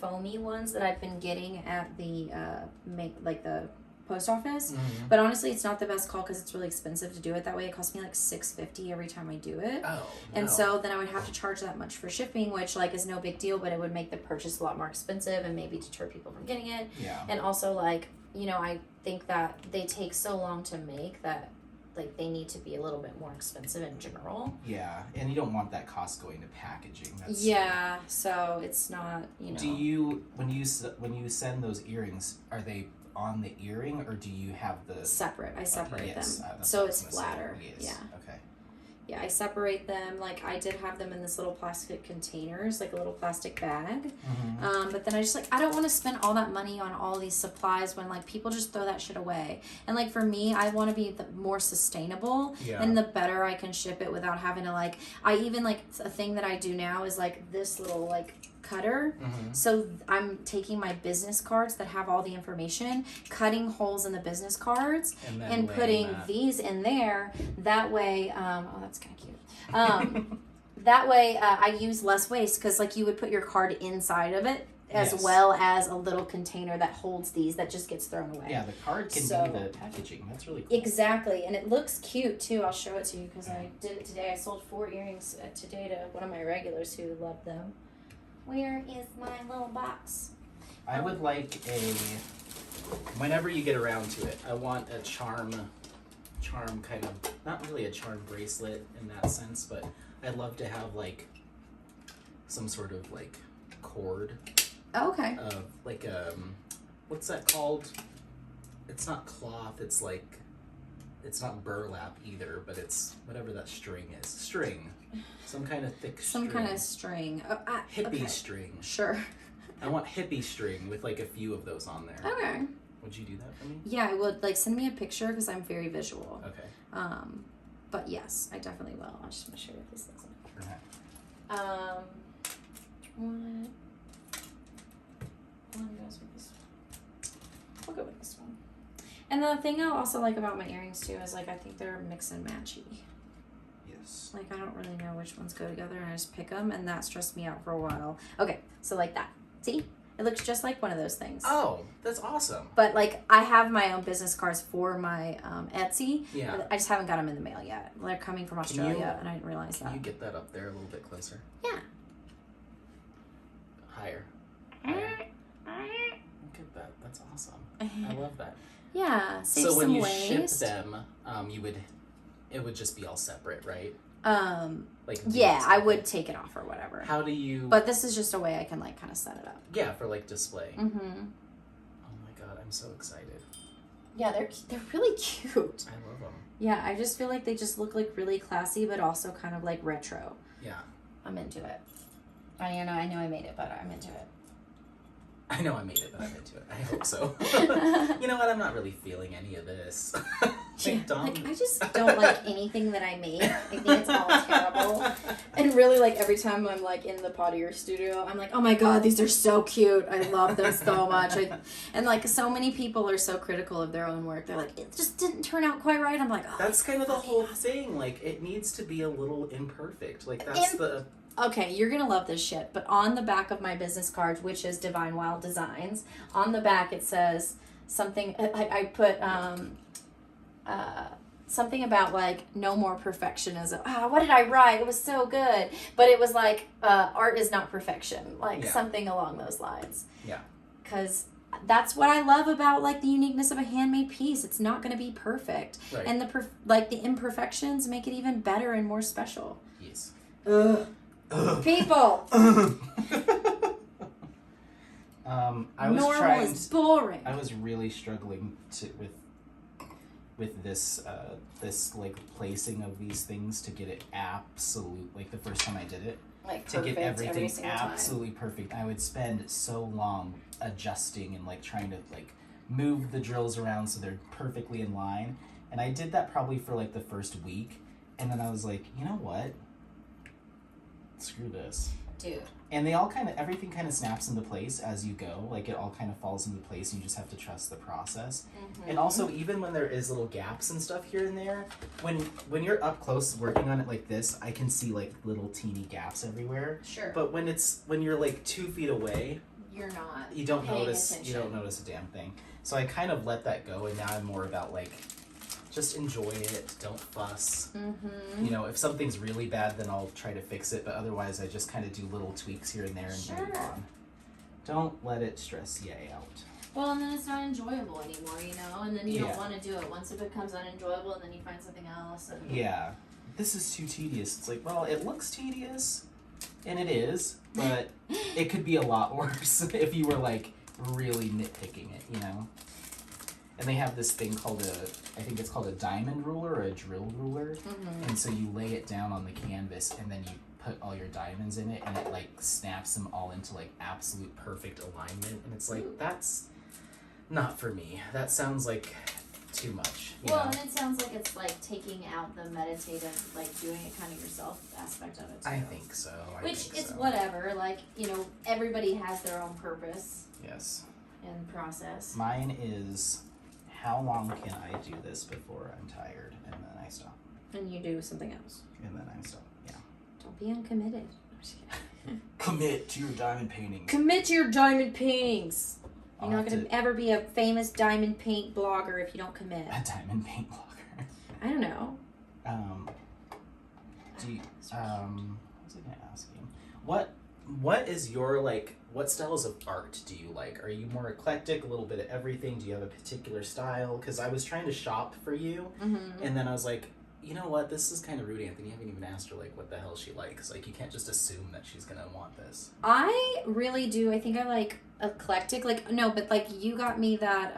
Speaker 2: foamy ones that I've been getting at the the post office.
Speaker 1: Mm-hmm.
Speaker 2: But honestly, it's not the best call because it's really expensive to do it that way. It costs me like $6.50 every time I do it.
Speaker 1: Oh, no.
Speaker 2: And so then I would have to charge that much for shipping, which like is no big deal, but it would make the purchase a lot more expensive and maybe deter people from getting it.
Speaker 1: Yeah.
Speaker 2: And also like, you know, I think that they take so long to make that like they need to be a little bit more expensive in general.
Speaker 1: Yeah, and you don't want that cost going to packaging.
Speaker 2: Yeah, so it's not, you know.
Speaker 1: Do you when you send those earrings, are they on the earring or do you have the
Speaker 2: separate? I separate
Speaker 1: yes,
Speaker 2: them,
Speaker 1: that's
Speaker 2: so
Speaker 1: what I
Speaker 2: it's
Speaker 1: was gonna say.
Speaker 2: flatter.
Speaker 1: Yes.
Speaker 2: Yeah.
Speaker 1: Okay.
Speaker 2: Yeah, I separate them. Like I did have them in this little plastic containers, like a little plastic bag.
Speaker 1: Mm-hmm.
Speaker 2: But then I just like I don't want to spend all that money on all these supplies when like people just throw that shit away. And like for me, I want to be more sustainable.
Speaker 1: Yeah.
Speaker 2: And the better I can ship it without having to like. I even like a thing that I do now is like this little like cutter.
Speaker 1: Mm-hmm.
Speaker 2: So I'm taking my business cards that have all the information, cutting holes in the business cards, and putting these in there. That way, oh, that's kind of cute. That way, I use less waste because like you would put your card inside of it as
Speaker 1: yes.
Speaker 2: well as a little container that holds these that just gets thrown away.
Speaker 1: Yeah, the card can be the packaging. That's really cool.
Speaker 2: Exactly, and it looks cute too. I'll show it to you because I did it today. I sold 4 earrings today to one of my regulars who loved them. Where is my little box?
Speaker 1: I would like whenever you get around to it, I want a charm kind of, not really a charm bracelet in that sense, but I'd love to have like some sort of like cord.
Speaker 2: Oh, okay.
Speaker 1: Like what's that called? It's not cloth, it's like, it's not burlap either, but it's whatever that string is. String. Some kind of thick string.
Speaker 2: Some kind of string.
Speaker 1: Hippie
Speaker 2: okay.
Speaker 1: string.
Speaker 2: Sure.
Speaker 1: I want hippie string with like a few of those on there.
Speaker 2: Okay.
Speaker 1: Would you do that for me?
Speaker 2: Yeah, I would. Like, send me a picture because I'm very visual.
Speaker 1: Okay.
Speaker 2: But yes, I definitely will. I just want to show you what this looks like.
Speaker 1: Okay.
Speaker 2: One goes with this one. We'll go with this one. And the thing I also like about my earrings too is like I think they're mix and matchy.
Speaker 1: Yes.
Speaker 2: Like I don't really know which ones go together and I just pick them and that stressed me out for a while. Okay, so like that. See? It looks just like one of those things.
Speaker 1: Oh, that's awesome.
Speaker 2: But like I have my own business cards for my Etsy.
Speaker 1: Yeah.
Speaker 2: I just haven't got them in the mail yet. They're coming from Australia and I didn't realize that.
Speaker 1: Can you get that up there a little bit closer?
Speaker 2: Yeah.
Speaker 1: Higher. Look at that. That's awesome. I love that.
Speaker 2: Yeah. Save
Speaker 1: so when
Speaker 2: some
Speaker 1: you
Speaker 2: waste.
Speaker 1: ship them, it would just be all separate, right? Like
Speaker 2: yeah, I would take it off or whatever.
Speaker 1: How do you?
Speaker 2: But this is just a way I can like kind of set it up.
Speaker 1: Yeah, for like display.
Speaker 2: Mm-hmm.
Speaker 1: Oh my god, I'm so excited.
Speaker 2: Yeah, they're really cute.
Speaker 1: I love them.
Speaker 2: Yeah, I just feel like they just look like really classy, but also kind of like retro.
Speaker 1: Yeah.
Speaker 2: I'm into it. I know I made it, but I'm into it.
Speaker 1: I know I made it, but I'm into it. I hope so. You know what? I'm not really feeling any of this.
Speaker 2: Like, I just don't like anything that I make. I think it's all terrible. And really, like, every time I'm, like, in the pottery studio, I'm like, oh my god, these are so cute. I love them so much. And, like, so many people are so critical of their own work. They're like, it just didn't turn out quite right. I'm like, oh.
Speaker 1: That's kind of the whole thing. Like, it needs to be a little imperfect. Like, that's
Speaker 2: Okay, you're gonna love this shit, but on the back of my business cards, which is Divine Wild Designs, on the back it says something, I put something about like no more perfectionism. What did I write? It was so good, but it was like art is not perfection, like something along those lines.
Speaker 1: Yeah.
Speaker 2: Because that's what I love about like the uniqueness of a handmade piece. It's not going to be perfect,
Speaker 1: right.
Speaker 2: And the imperfections make it even better and more special.
Speaker 1: Yes.
Speaker 2: Ugh. People.
Speaker 1: I was
Speaker 2: Normal is boring.
Speaker 1: I was really struggling with this this like placing of these things to get it absolute, like the first time I did it,
Speaker 2: Like
Speaker 1: to get
Speaker 2: perfect every
Speaker 1: everything
Speaker 2: single
Speaker 1: absolutely perfect. I would spend so long adjusting and like trying to like move the drills around so they're perfectly in line. And I did that probably for like the first week, and then I was like, you know what? Screw this.
Speaker 2: Dude.
Speaker 1: And everything kind of snaps into place as you go. Like it all kind of falls into place, and you just have to trust the process.
Speaker 2: Mm-hmm.
Speaker 1: And also, even when there is little gaps and stuff here and there, when you're up close working on it like this, I can see like little teeny gaps everywhere.
Speaker 2: Sure.
Speaker 1: But when you're like 2 feet away,
Speaker 2: You're not.
Speaker 1: you don't
Speaker 2: paying
Speaker 1: notice
Speaker 2: attention.
Speaker 1: a damn thing. So I kind of let that go, and now I'm more about like, just enjoy it, don't fuss.
Speaker 2: Mm-hmm.
Speaker 1: You know, if something's really bad, then I'll try to fix it, but otherwise I just kind of do little tweaks here and there and move on. Don't let it stress you out.
Speaker 2: Well, and then it's not enjoyable anymore, you know? And then you
Speaker 1: Yeah.
Speaker 2: don't want to do it once it becomes unenjoyable, and then you find something else. And
Speaker 1: Yeah. This is too tedious. It's like, well, it looks tedious, and it is, but it could be a lot worse if you were like really nitpicking it, you know? And they have this thing called I think it's called a diamond ruler or a drill ruler.
Speaker 2: Mm-hmm.
Speaker 1: And so you lay it down on the canvas, and then you put all your diamonds in it, and it like snaps them all into like absolute perfect alignment. And it's like, that's not for me. That sounds like too much. You
Speaker 2: Well,
Speaker 1: know?
Speaker 2: and it sounds like it's like taking out the meditative, like doing it kind of yourself aspect of it too.
Speaker 1: I think so.
Speaker 2: Which it's whatever. Like, you know, everybody has their own purpose
Speaker 1: Yes.
Speaker 2: and process.
Speaker 1: Mine is, how long can I do this before I'm tired, and then I stop,
Speaker 2: And you do something else.
Speaker 1: and then I stop. Yeah.
Speaker 2: Don't be uncommitted. I'm just kidding.
Speaker 1: Commit to your diamond painting.
Speaker 2: Commit to your diamond paintings. You're
Speaker 1: I'll
Speaker 2: not
Speaker 1: have
Speaker 2: going to ever be a famous diamond paint blogger if you don't commit.
Speaker 1: a diamond paint blogger.
Speaker 2: I don't know.
Speaker 1: Do you, what was I gonna ask you? What is your like? What styles of art do you like? Are you more eclectic, a little bit of everything? Do you have a particular style? Because I was trying to shop for you,
Speaker 2: Mm-hmm.
Speaker 1: and then I was like, you know what? This is kind of rude, Anthony. You haven't even asked her like what the hell she likes. Like, you can't just assume that she's gonna want this.
Speaker 2: I really do. I think I like eclectic. Like, no, but like you got me that,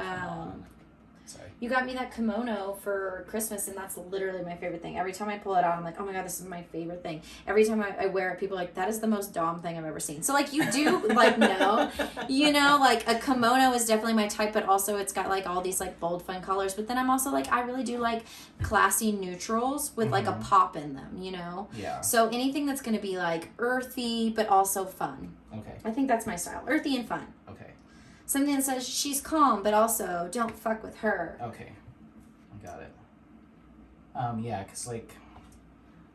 Speaker 1: Sorry.
Speaker 2: you got me that kimono for Christmas, and that's literally my favorite thing. Every time I pull it out, I'm like, oh my God, this is my favorite thing. Every time I wear it, people are like, that is the most Dom thing I've ever seen. So like you do like know, you know, like a kimono is definitely my type, but also it's got like all these like bold fun colors. But then I'm also like, I really do like classy neutrals with like a pop in them, you know?
Speaker 1: Yeah.
Speaker 2: So anything that's going to be like earthy, but also fun.
Speaker 1: Okay.
Speaker 2: I think that's my style. Earthy and fun.
Speaker 1: Okay.
Speaker 2: Something that says she's calm, but also don't fuck with her.
Speaker 1: Okay, I got it. Yeah, because like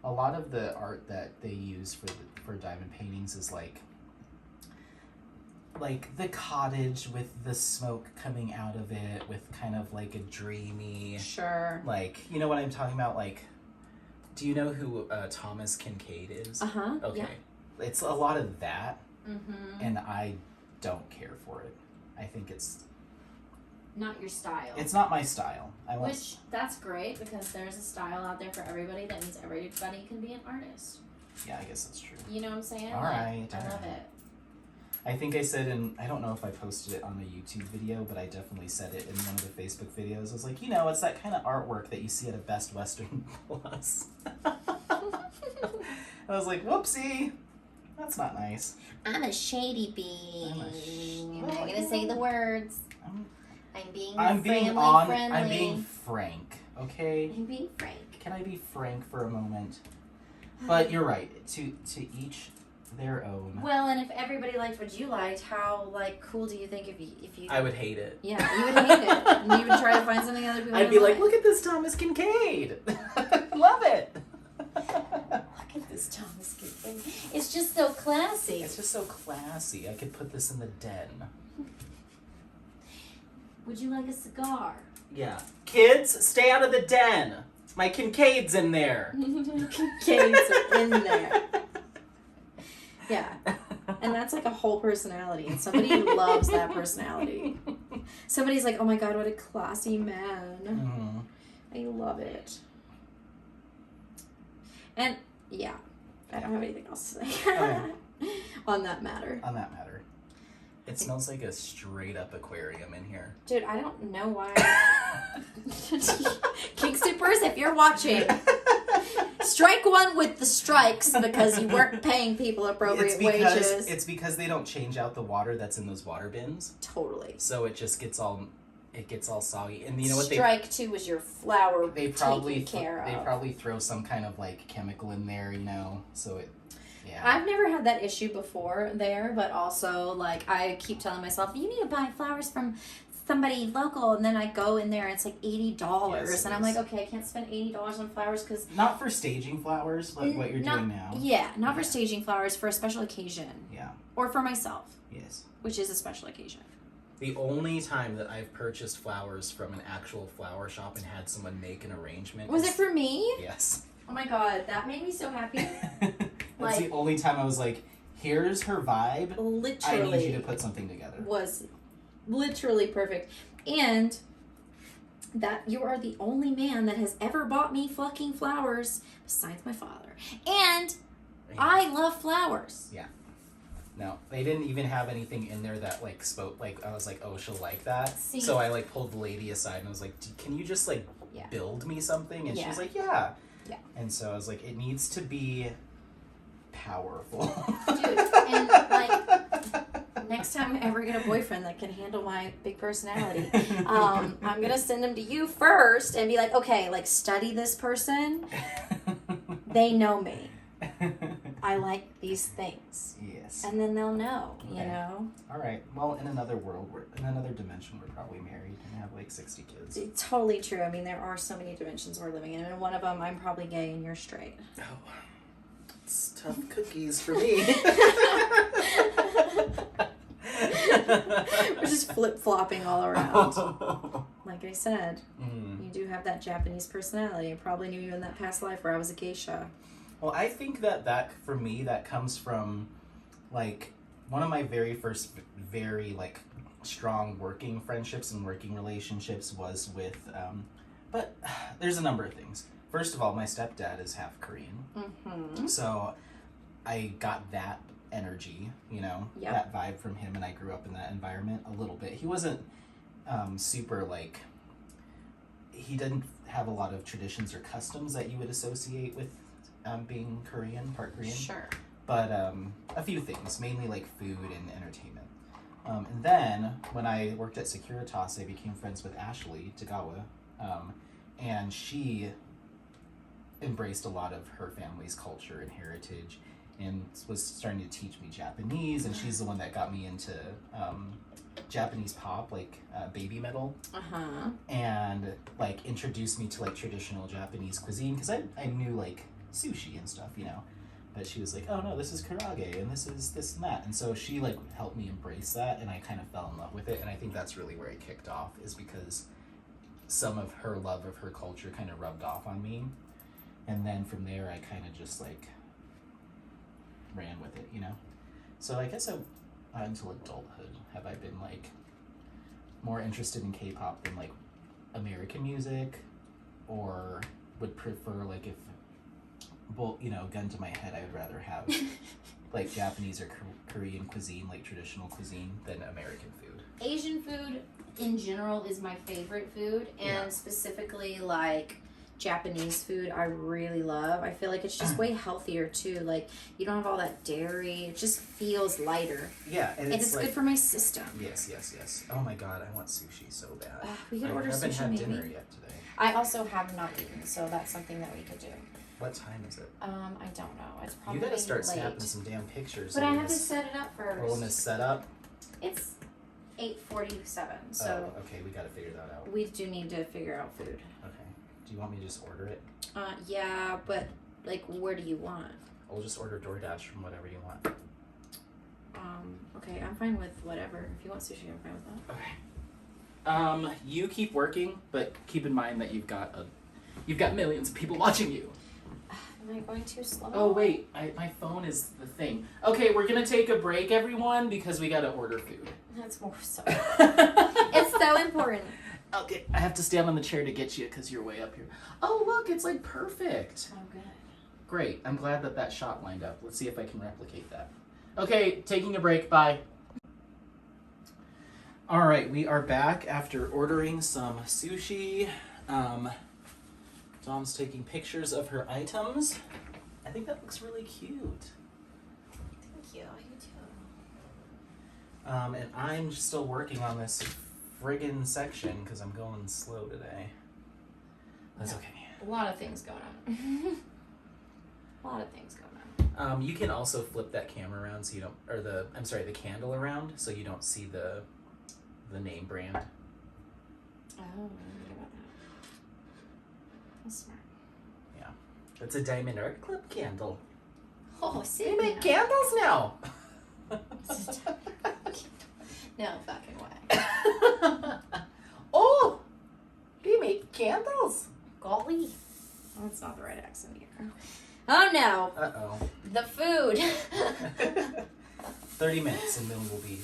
Speaker 1: a lot of the art that they use for diamond paintings is like the cottage with the smoke coming out of it, with kind of like a dreamy,
Speaker 2: Sure.
Speaker 1: like, you know what I'm talking about? Like, do you know who Thomas Kincaid is?
Speaker 2: Uh-huh.
Speaker 1: Okay,
Speaker 2: Yeah.
Speaker 1: it's a lot of that,
Speaker 2: Mm-hmm.
Speaker 1: and I don't care for it. I think it's
Speaker 2: Not your style.
Speaker 1: not my style.
Speaker 2: Which, that's great, because there's a style out there for everybody. That means everybody can be an artist.
Speaker 1: Yeah, I guess that's true.
Speaker 2: You know what I'm saying?
Speaker 1: All
Speaker 2: Like,
Speaker 1: right,
Speaker 2: I
Speaker 1: all
Speaker 2: love
Speaker 1: right.
Speaker 2: it.
Speaker 1: I think I said I don't know if I posted it on a YouTube video, but I definitely said it in one of the Facebook videos. I was like, you know, it's that kind of artwork that you see at a Best Western Plus. I was like, whoopsie. That's not nice.
Speaker 2: I'm a shady bee. I'm
Speaker 1: well,
Speaker 2: not gonna say the words.
Speaker 1: I'm
Speaker 2: I'm being friendly.
Speaker 1: I'm being frank, okay?
Speaker 2: I'm being frank.
Speaker 1: Can I be frank for a moment? But you're right. To each their own.
Speaker 2: Well, and if everybody liked what you liked, how like cool do you think if you?
Speaker 1: I would hate it.
Speaker 2: Yeah, you would hate it. And you would try to find something other people.
Speaker 1: I'd
Speaker 2: would
Speaker 1: be like, look at this Thomas Kincaid. Love it.
Speaker 2: Look at this Thomas Kincaid. It's just so classy.
Speaker 1: It's just so classy. I could put this in the den.
Speaker 2: Would you like a cigar?
Speaker 1: Yeah. Kids, stay out of the den. My Kincaid's in there.
Speaker 2: Kids are in there. Yeah. And that's like a whole personality. And somebody loves that personality. Somebody's like, oh my God, what a classy man.
Speaker 1: Mm-hmm.
Speaker 2: I love it. And yeah. I don't have anything else to say
Speaker 1: Okay.
Speaker 2: on that matter.
Speaker 1: On that matter. It smells like a straight up aquarium in here.
Speaker 2: Dude, I don't know why. Kickstupers, if you're watching, strike one with the strikes because you weren't paying people appropriate wages.
Speaker 1: It's because they don't change out the water that's in those water bins.
Speaker 2: Totally.
Speaker 1: So it just gets all soggy. And you know what?
Speaker 2: Strike two was your flour
Speaker 1: They probably
Speaker 2: taken care
Speaker 1: they
Speaker 2: of.
Speaker 1: probably throw some kind of like chemical in there, so it. Yeah.
Speaker 2: I've never had that issue before there, but also like I keep telling myself you need to buy flowers from somebody local, and then I go in there and it's like $80,
Speaker 1: Yes,
Speaker 2: and I'm like, okay, I can't spend $80 on flowers because
Speaker 1: not for staging flowers, like what you're doing now.
Speaker 2: Yeah, not for staging flowers, for a special occasion.
Speaker 1: Yeah.
Speaker 2: Or for myself.
Speaker 1: Yes.
Speaker 2: Which is a special occasion.
Speaker 1: The only time that I've purchased flowers from an actual flower shop and had someone make an arrangement
Speaker 2: Was it for me?
Speaker 1: Yes.
Speaker 2: Oh my god, that made me so happy.
Speaker 1: That's the only time I was like, here's her vibe.
Speaker 2: Literally.
Speaker 1: I need you to put something together.
Speaker 2: Was literally perfect. And that you are the only man that has ever bought me fucking flowers besides my father. And I love flowers.
Speaker 1: Yeah. No, they didn't even have anything in there that like spoke, like I was like, oh, she'll like that.
Speaker 2: See?
Speaker 1: So I like pulled the lady aside and I was like, can you just like build me something? And she was like, yeah.
Speaker 2: Yeah.
Speaker 1: And so I was like, it needs to be powerful.
Speaker 2: Dude, and like next time I ever get a boyfriend that can handle my big personality, I'm gonna send him to you first and be like, okay, like study this person. They know me. I like these things.
Speaker 1: Yes.
Speaker 2: And then they'll know,
Speaker 1: Okay.
Speaker 2: you know?
Speaker 1: All right. Well, in another world, in another dimension, we're probably married and have like 60 kids.
Speaker 2: It's totally true. I mean, there are so many dimensions we're living in, and one of them, I'm probably gay and you're straight.
Speaker 1: Oh, it's tough cookies for me.
Speaker 2: We're just flip-flopping all around. Like I said, you do have that Japanese personality. I probably knew you in that past life where I was a geisha.
Speaker 1: Well, I think that for me, that comes from, like, one of my very first very, like, strong working friendships and working relationships was with, but there's a number of things. First of all, my stepdad is half Korean.
Speaker 2: Mm-hmm.
Speaker 1: So I got that energy, that vibe from him, and I grew up in that environment a little bit. He wasn't super, like, he didn't have a lot of traditions or customs that you would associate with being Korean, part Korean.
Speaker 2: Sure.
Speaker 1: But a few things, mainly like food and entertainment. And then when I worked at Securitas, I became friends with Ashley Tagawa, and she embraced a lot of her family's culture and heritage and was starting to teach me Japanese, and she's the one that got me into Japanese pop, like baby metal, and like introduced me to like traditional Japanese cuisine, because I knew like sushi and stuff, but she was like, oh no, this is karage and this is this and that, and so she like helped me embrace that, and I kind of fell in love with it. And I think that's really where it kicked off, is because some of her love of her culture kind of rubbed off on me, and then from there I kind of just like ran with it, so I guess until adulthood have I been like more interested in K-pop than like American music, or would prefer, like, if gun to my head, I would rather have like Japanese or Korean cuisine, like traditional cuisine, than American food.
Speaker 2: Asian food in general is my favorite food, and specifically like Japanese food I really love. I feel like it's just way healthier too. Like, you don't have all that dairy. It just feels lighter.
Speaker 1: Yeah, and
Speaker 2: it's like, good for my system.
Speaker 1: Yes. Oh my god, I want sushi so bad.
Speaker 2: We could order sushi.
Speaker 1: I haven't had
Speaker 2: maybe.
Speaker 1: dinner yet today.
Speaker 2: I also have not eaten, so that's something that we could do.
Speaker 1: What time is it?
Speaker 2: I don't know. It's probably
Speaker 1: You gotta start
Speaker 2: late.
Speaker 1: snapping some damn pictures.
Speaker 2: But I have to set it up first.
Speaker 1: Or when it's set up?
Speaker 2: It's 8:47, so...
Speaker 1: Oh, okay, we gotta figure that out.
Speaker 2: We do need to figure out food.
Speaker 1: Okay. Do you want me to just order it?
Speaker 2: Yeah, but, like, where do you want?
Speaker 1: I'll just order DoorDash from whatever you want.
Speaker 2: Okay, I'm fine with whatever. If you want sushi, I'm fine with that.
Speaker 1: Okay. You keep working, but keep in mind that you've got millions of people watching you.
Speaker 2: Am I going too slow?
Speaker 1: Oh wait, my phone is the thing. Okay, we're gonna take a break, everyone, because we gotta order food.
Speaker 2: That's more so. It's so important.
Speaker 1: Okay, I have to stand on the chair to get you because you're way up here. Oh look, it's like perfect.
Speaker 2: Oh, good.
Speaker 1: Great. I'm glad that that shot lined up. Let's see if I can replicate that. Okay, taking a break. Bye. All right, we are back after ordering some sushi. Dom's taking pictures of her items. I think that looks really cute.
Speaker 2: Thank you. You too.
Speaker 1: And I'm still working on this friggin' section because I'm going slow today. That's okay.
Speaker 2: A lot of things going on. A lot of things going on.
Speaker 1: You can also flip that camera around so you don't, or the candle around so you don't see the name brand.
Speaker 2: Oh, I didn't think about that. That's smart.
Speaker 1: Yeah. It's a diamond art club candle.
Speaker 2: Oh, see?
Speaker 1: They make candles now!
Speaker 2: No fucking way.
Speaker 1: Oh! They make candles!
Speaker 2: Golly. That's not the right accent either. Oh no!
Speaker 1: Uh-oh.
Speaker 2: The food!
Speaker 1: 30 minutes and then we'll be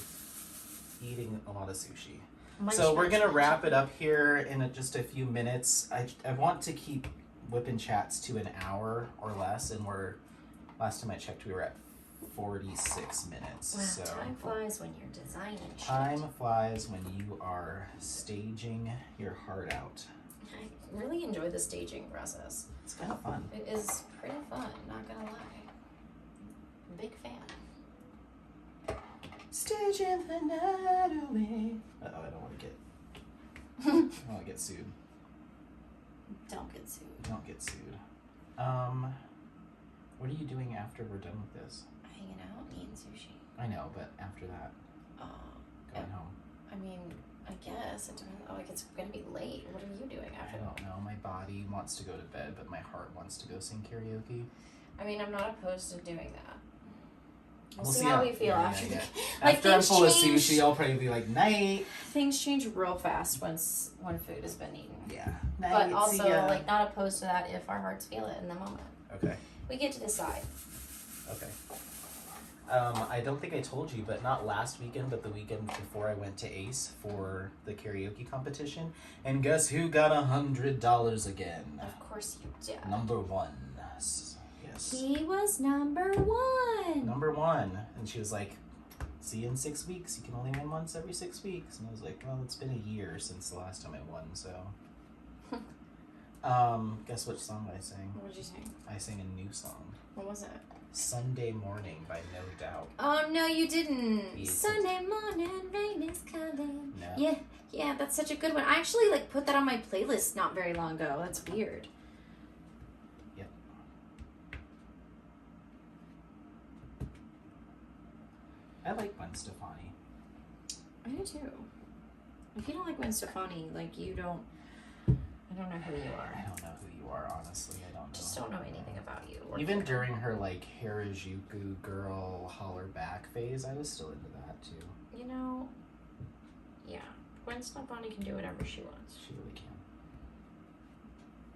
Speaker 1: eating a lot of sushi.
Speaker 2: Munch,
Speaker 1: So we're
Speaker 2: munch,
Speaker 1: gonna
Speaker 2: munch.
Speaker 1: wrap it up here in just a few minutes. I want to keep WIP and chats to an hour or less, and last time I checked we were at 46 minutes.
Speaker 2: Wow,
Speaker 1: So
Speaker 2: time flies when you're designing shit.
Speaker 1: time flies when you are staging your heart out.
Speaker 2: I really enjoy the staging process.
Speaker 1: It's kind of fun.
Speaker 2: It is pretty fun, not gonna lie. Big fan.
Speaker 1: Staging the night away. Uh-oh, I don't want to get sued.
Speaker 2: Don't get sued.
Speaker 1: Don't get sued. What are you doing after we're done with this?
Speaker 2: Hanging out, eating sushi.
Speaker 1: I know, but after that, going home.
Speaker 2: I mean, I guess it depends. Oh, like it's gonna be late. What are you doing
Speaker 1: I
Speaker 2: after?
Speaker 1: don't know. My body wants to go to bed, but my heart wants to go sing karaoke.
Speaker 2: I mean, I'm not opposed to doing that. We'll
Speaker 1: We'll
Speaker 2: see
Speaker 1: see
Speaker 2: how
Speaker 1: how-
Speaker 2: we feel
Speaker 1: yeah,
Speaker 2: after
Speaker 1: yeah,
Speaker 2: the.
Speaker 1: yeah.
Speaker 2: Like
Speaker 1: After I'm
Speaker 2: things
Speaker 1: full of
Speaker 2: change.
Speaker 1: sushi, I'll probably be like, night.
Speaker 2: Things change real fast when food has been eaten.
Speaker 1: Yeah.
Speaker 2: But
Speaker 1: Night,
Speaker 2: also,
Speaker 1: see ya.
Speaker 2: like, not opposed to that if our hearts feel it in the moment.
Speaker 1: Okay.
Speaker 2: We get to decide.
Speaker 1: Okay. I don't think I told you, but not last weekend, but the weekend before I went to Ace for the karaoke competition. And guess who got $100 again?
Speaker 2: Of course you did.
Speaker 1: Number one. Yes.
Speaker 2: He was number one.
Speaker 1: Number one. And she was like, see you in 6 weeks. You can only win once every 6 weeks. And I was like, well, it's been a year since the last time I won, so. Guess which song I sang?
Speaker 2: What did you sing?
Speaker 1: I sang a new song.
Speaker 2: What was it?
Speaker 1: Sunday Morning by No Doubt.
Speaker 2: Oh no, you didn't.
Speaker 1: Yes,
Speaker 2: Sunday morning, rain is coming.
Speaker 1: No.
Speaker 2: Yeah, that's such a good one. I actually put that on my playlist not very long ago. That's weird.
Speaker 1: Yep. I like Gwen Stefani.
Speaker 2: I do too. If you don't like Gwen Stefani, I don't know who you
Speaker 1: I
Speaker 2: are.
Speaker 1: don't know who you are, honestly. I don't know.
Speaker 2: Just don't know anything about you. or
Speaker 1: Even
Speaker 2: you.
Speaker 1: during her Harajuku girl holler back phase, I was still into that too.
Speaker 2: Yeah. Gwen Stefani can do whatever she wants.
Speaker 1: She really can.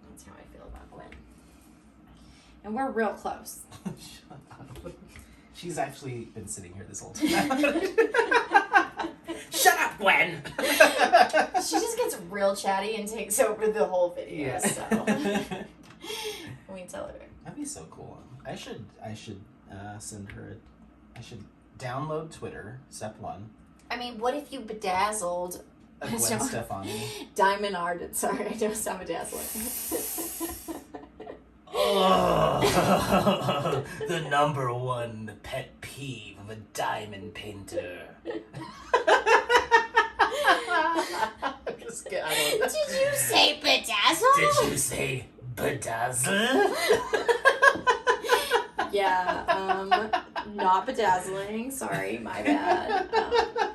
Speaker 2: That's how I feel about Gwen. And we're real close.
Speaker 1: Shut up. She's actually been sitting here this whole time. Shut up, Gwen!
Speaker 2: She just gets real chatty and takes over the whole video.
Speaker 1: Yeah.
Speaker 2: So we tell her.
Speaker 1: That'd be so cool. I should send her I should download Twitter, step one.
Speaker 2: I mean, what if you bedazzled
Speaker 1: A Gwen Stefani.
Speaker 2: Diamond Art? Sorry, I don't sound bedazzling.
Speaker 1: Oh, the number one pet peeve of a diamond painter. I'm just kidding. I don't know.
Speaker 2: Did you say bedazzle?
Speaker 1: Did you say bedazzle?
Speaker 2: Yeah, not bedazzling. Sorry, my bad.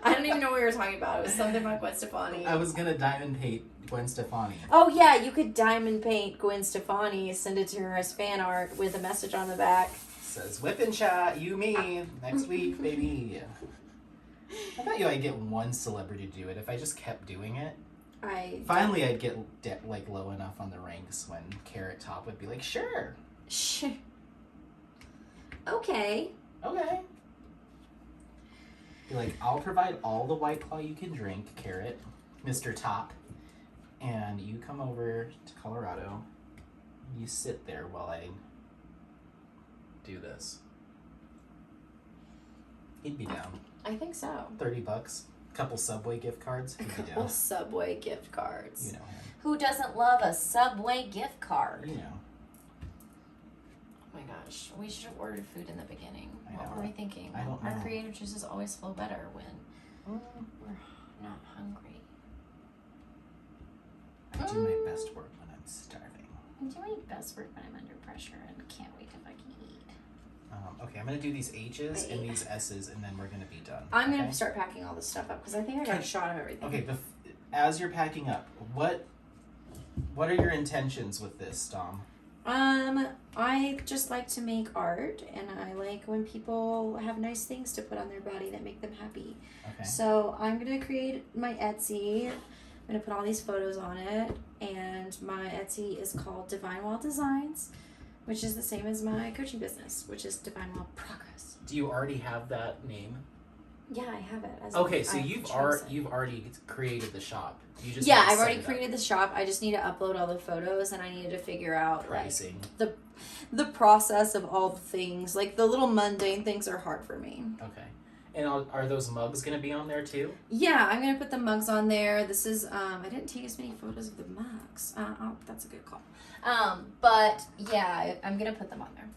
Speaker 2: I don't even know what we were talking about. It was something about Gwen Stefani.
Speaker 1: I was gonna diamond paint Gwen Stefani.
Speaker 2: Oh yeah, you could diamond paint Gwen Stefani, send it to her as fan art with a message on the back.
Speaker 1: Says whip and chat, you me, next week, baby. I bet you I'd get one celebrity to do it if I just kept doing it. Finally, I'd get low enough on the ranks when Carrot Top would be like, sure.
Speaker 2: Sure. Okay.
Speaker 1: Okay. Be like, I'll provide all the White Claw you can drink, Carrot, Mr. Top, and you come over to Colorado. You sit there while I do this? He'd be down.
Speaker 2: I think so.
Speaker 1: $30. Couple Subway gift cards. He'd be
Speaker 2: Couple
Speaker 1: down.
Speaker 2: Subway gift cards.
Speaker 1: You know him.
Speaker 2: Who doesn't love a Subway gift card?
Speaker 1: You know.
Speaker 2: Oh my gosh, we should have ordered food in the beginning.
Speaker 1: I
Speaker 2: What
Speaker 1: know.
Speaker 2: were we thinking?
Speaker 1: I don't
Speaker 2: Our
Speaker 1: know.
Speaker 2: creative juices always flow better when we're not hungry.
Speaker 1: I do my best work when I'm starving.
Speaker 2: I'm doing best work when I'm under pressure and can't wait to fucking eat.
Speaker 1: Okay, I'm gonna do these H's and
Speaker 2: Wait.
Speaker 1: these S's, and then we're gonna be done.
Speaker 2: I'm
Speaker 1: okay?
Speaker 2: gonna start packing all this stuff up because I think I got a shot of everything.
Speaker 1: Okay, as you're packing up, what are your intentions with this, Dom?
Speaker 2: I just like to make art, and I like when people have nice things to put on their body that make them happy.
Speaker 1: Okay.
Speaker 2: So I'm gonna create my Etsy. I'm gonna put all these photos on it, and my Etsy is called Divine Wild Designs, which is the same as my coaching business, which is Divine Wild Progress.
Speaker 1: Do you already have that name?
Speaker 2: Yeah, I have it.
Speaker 1: Okay, so you've already created the shop. You just
Speaker 2: yeah,
Speaker 1: need to
Speaker 2: I've
Speaker 1: set
Speaker 2: already
Speaker 1: it up.
Speaker 2: created the shop. I just need to upload all the photos, and I needed to figure out
Speaker 1: Pricing.
Speaker 2: like the process of all the things. Like the little mundane things are hard for me.
Speaker 1: Okay. And are those mugs going to be on there too?
Speaker 2: Yeah, I'm gonna put the mugs on there. This is I didn't take as many photos of the mugs. That's a good call. But yeah, I'm gonna put them on there.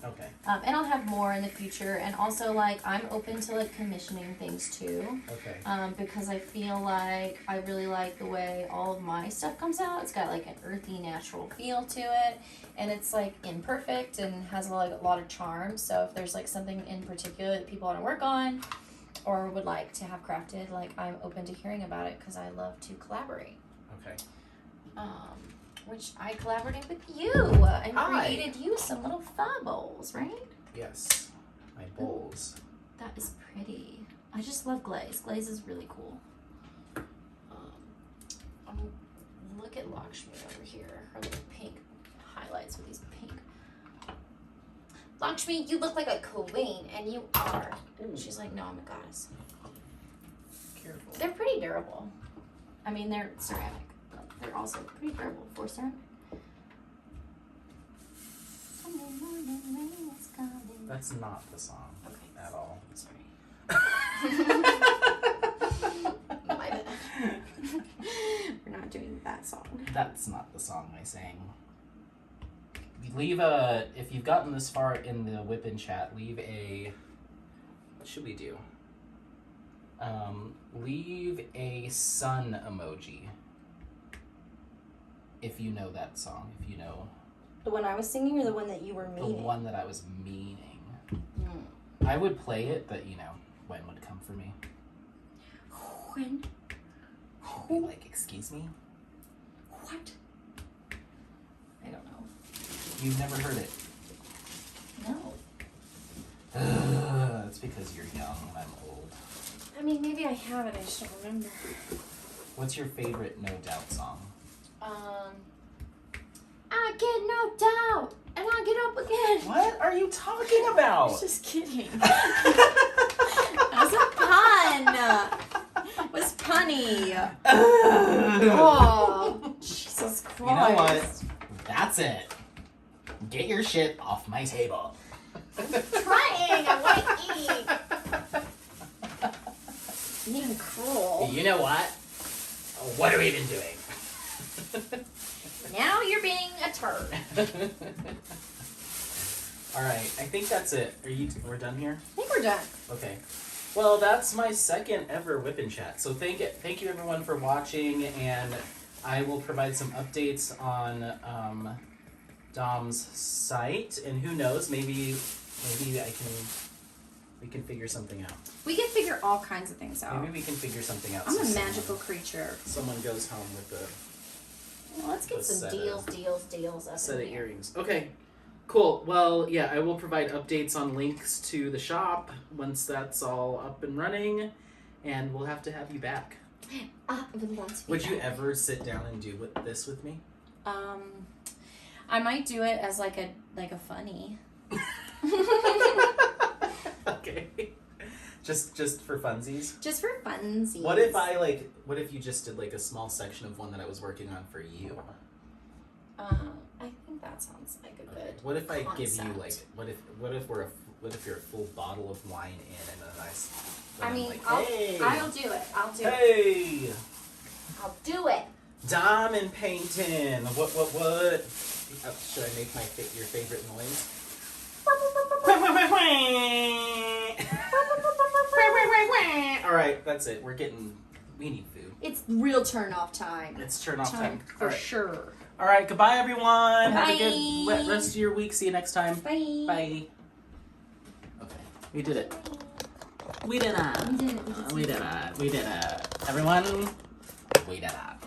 Speaker 1: Okay.
Speaker 2: And I'll have more in the future. And also, like, I'm open to like commissioning things too.
Speaker 1: Okay.
Speaker 2: Because I feel like I really like the way all of my stuff comes out. It's got like an earthy, natural feel to it, and it's like imperfect and has a lot of charm. So if there's like something in particular that people want to work on or would like to have crafted, like, I'm open to hearing about it because I love to collaborate.
Speaker 1: Okay.
Speaker 2: Which I collaborated with you and
Speaker 1: Hi.
Speaker 2: created you some little thigh bowls, right?
Speaker 1: Yes. My bowls.
Speaker 2: That is pretty. I just love glaze. Glaze is really cool. Look at Lakshmi over here. Her little pink highlights with these pink. Lakshmi, you look like a queen, and you are. She's like, no, I'm a goddess.
Speaker 1: Careful.
Speaker 2: They're pretty durable. I mean, they're ceramic. They're also pretty durable for ceramic.
Speaker 1: That's not the song at all.
Speaker 2: Sorry. My bad. We're not doing that song.
Speaker 1: That's not the song I sang. If you've gotten this far in the WIP and chat, leave a, what should we do? Leave a sun emoji. If you know that song, if you know.
Speaker 2: The one I was singing or the one that you were
Speaker 1: The
Speaker 2: meaning?
Speaker 1: one that I was meaning. I would play it, but when would come for me?
Speaker 2: When?
Speaker 1: I'd be like, excuse me?
Speaker 2: What? I don't know.
Speaker 1: You've never heard it.
Speaker 2: No.
Speaker 1: That's because you're young and I'm old.
Speaker 2: I mean, maybe I have it. I just don't remember.
Speaker 1: What's your favorite No Doubt song?
Speaker 2: I get no doubt, and I get up again.
Speaker 1: What are you talking about?
Speaker 2: Just kidding. That was a pun. It was punny. Oh, Jesus Christ.
Speaker 1: You know what? That's it. Get your shit off my table.
Speaker 2: Trying. I want to eat. Being cruel.
Speaker 1: You know what? What are we even doing?
Speaker 2: Now you're being a turd.
Speaker 1: All right, I think that's it. We're done here?
Speaker 2: I think we're done.
Speaker 1: Okay. Well, that's my second ever Whip and Chat. So thank you everyone for watching, and I will provide some updates on Dom's site, and who knows, maybe we can figure something out.
Speaker 2: We can figure all kinds of things out.
Speaker 1: Maybe we can figure something out.
Speaker 2: I'm
Speaker 1: so
Speaker 2: a magical creature.
Speaker 1: Someone goes home with the
Speaker 2: Well, let's get some deals up
Speaker 1: set
Speaker 2: in
Speaker 1: of
Speaker 2: here.
Speaker 1: earrings. Okay. Cool. Well, yeah, I will provide updates on links to the shop once that's all up and running, and we'll have to have you back.
Speaker 2: I would love to be
Speaker 1: Would you
Speaker 2: back.
Speaker 1: ever sit down and do this with me?
Speaker 2: I might do it as like a funny.
Speaker 1: Okay. Just for funsies.
Speaker 2: Just for funsies.
Speaker 1: What if you just did like a small section of one that I was working on for you?
Speaker 2: I think That sounds like a good.
Speaker 1: What if I give you
Speaker 2: concept.
Speaker 1: like what if you're a full bottle of wine in and then
Speaker 2: I mean,
Speaker 1: like,
Speaker 2: I'll
Speaker 1: hey,
Speaker 2: do it. I'll do it.
Speaker 1: hey,
Speaker 2: I'll do it.
Speaker 1: diamond painting. What? Oh, should I make your favorite noise? All right, that's it. We need food.
Speaker 2: It's real turn off time.
Speaker 1: It's turn off time.
Speaker 2: For
Speaker 1: All right.
Speaker 2: sure.
Speaker 1: All right, goodbye everyone. Have a
Speaker 2: Bye.
Speaker 1: good rest of your week. See you next time.
Speaker 2: Bye.
Speaker 1: Bye. Okay, we did it. We did it. We did it. We did it. Everyone, we did it.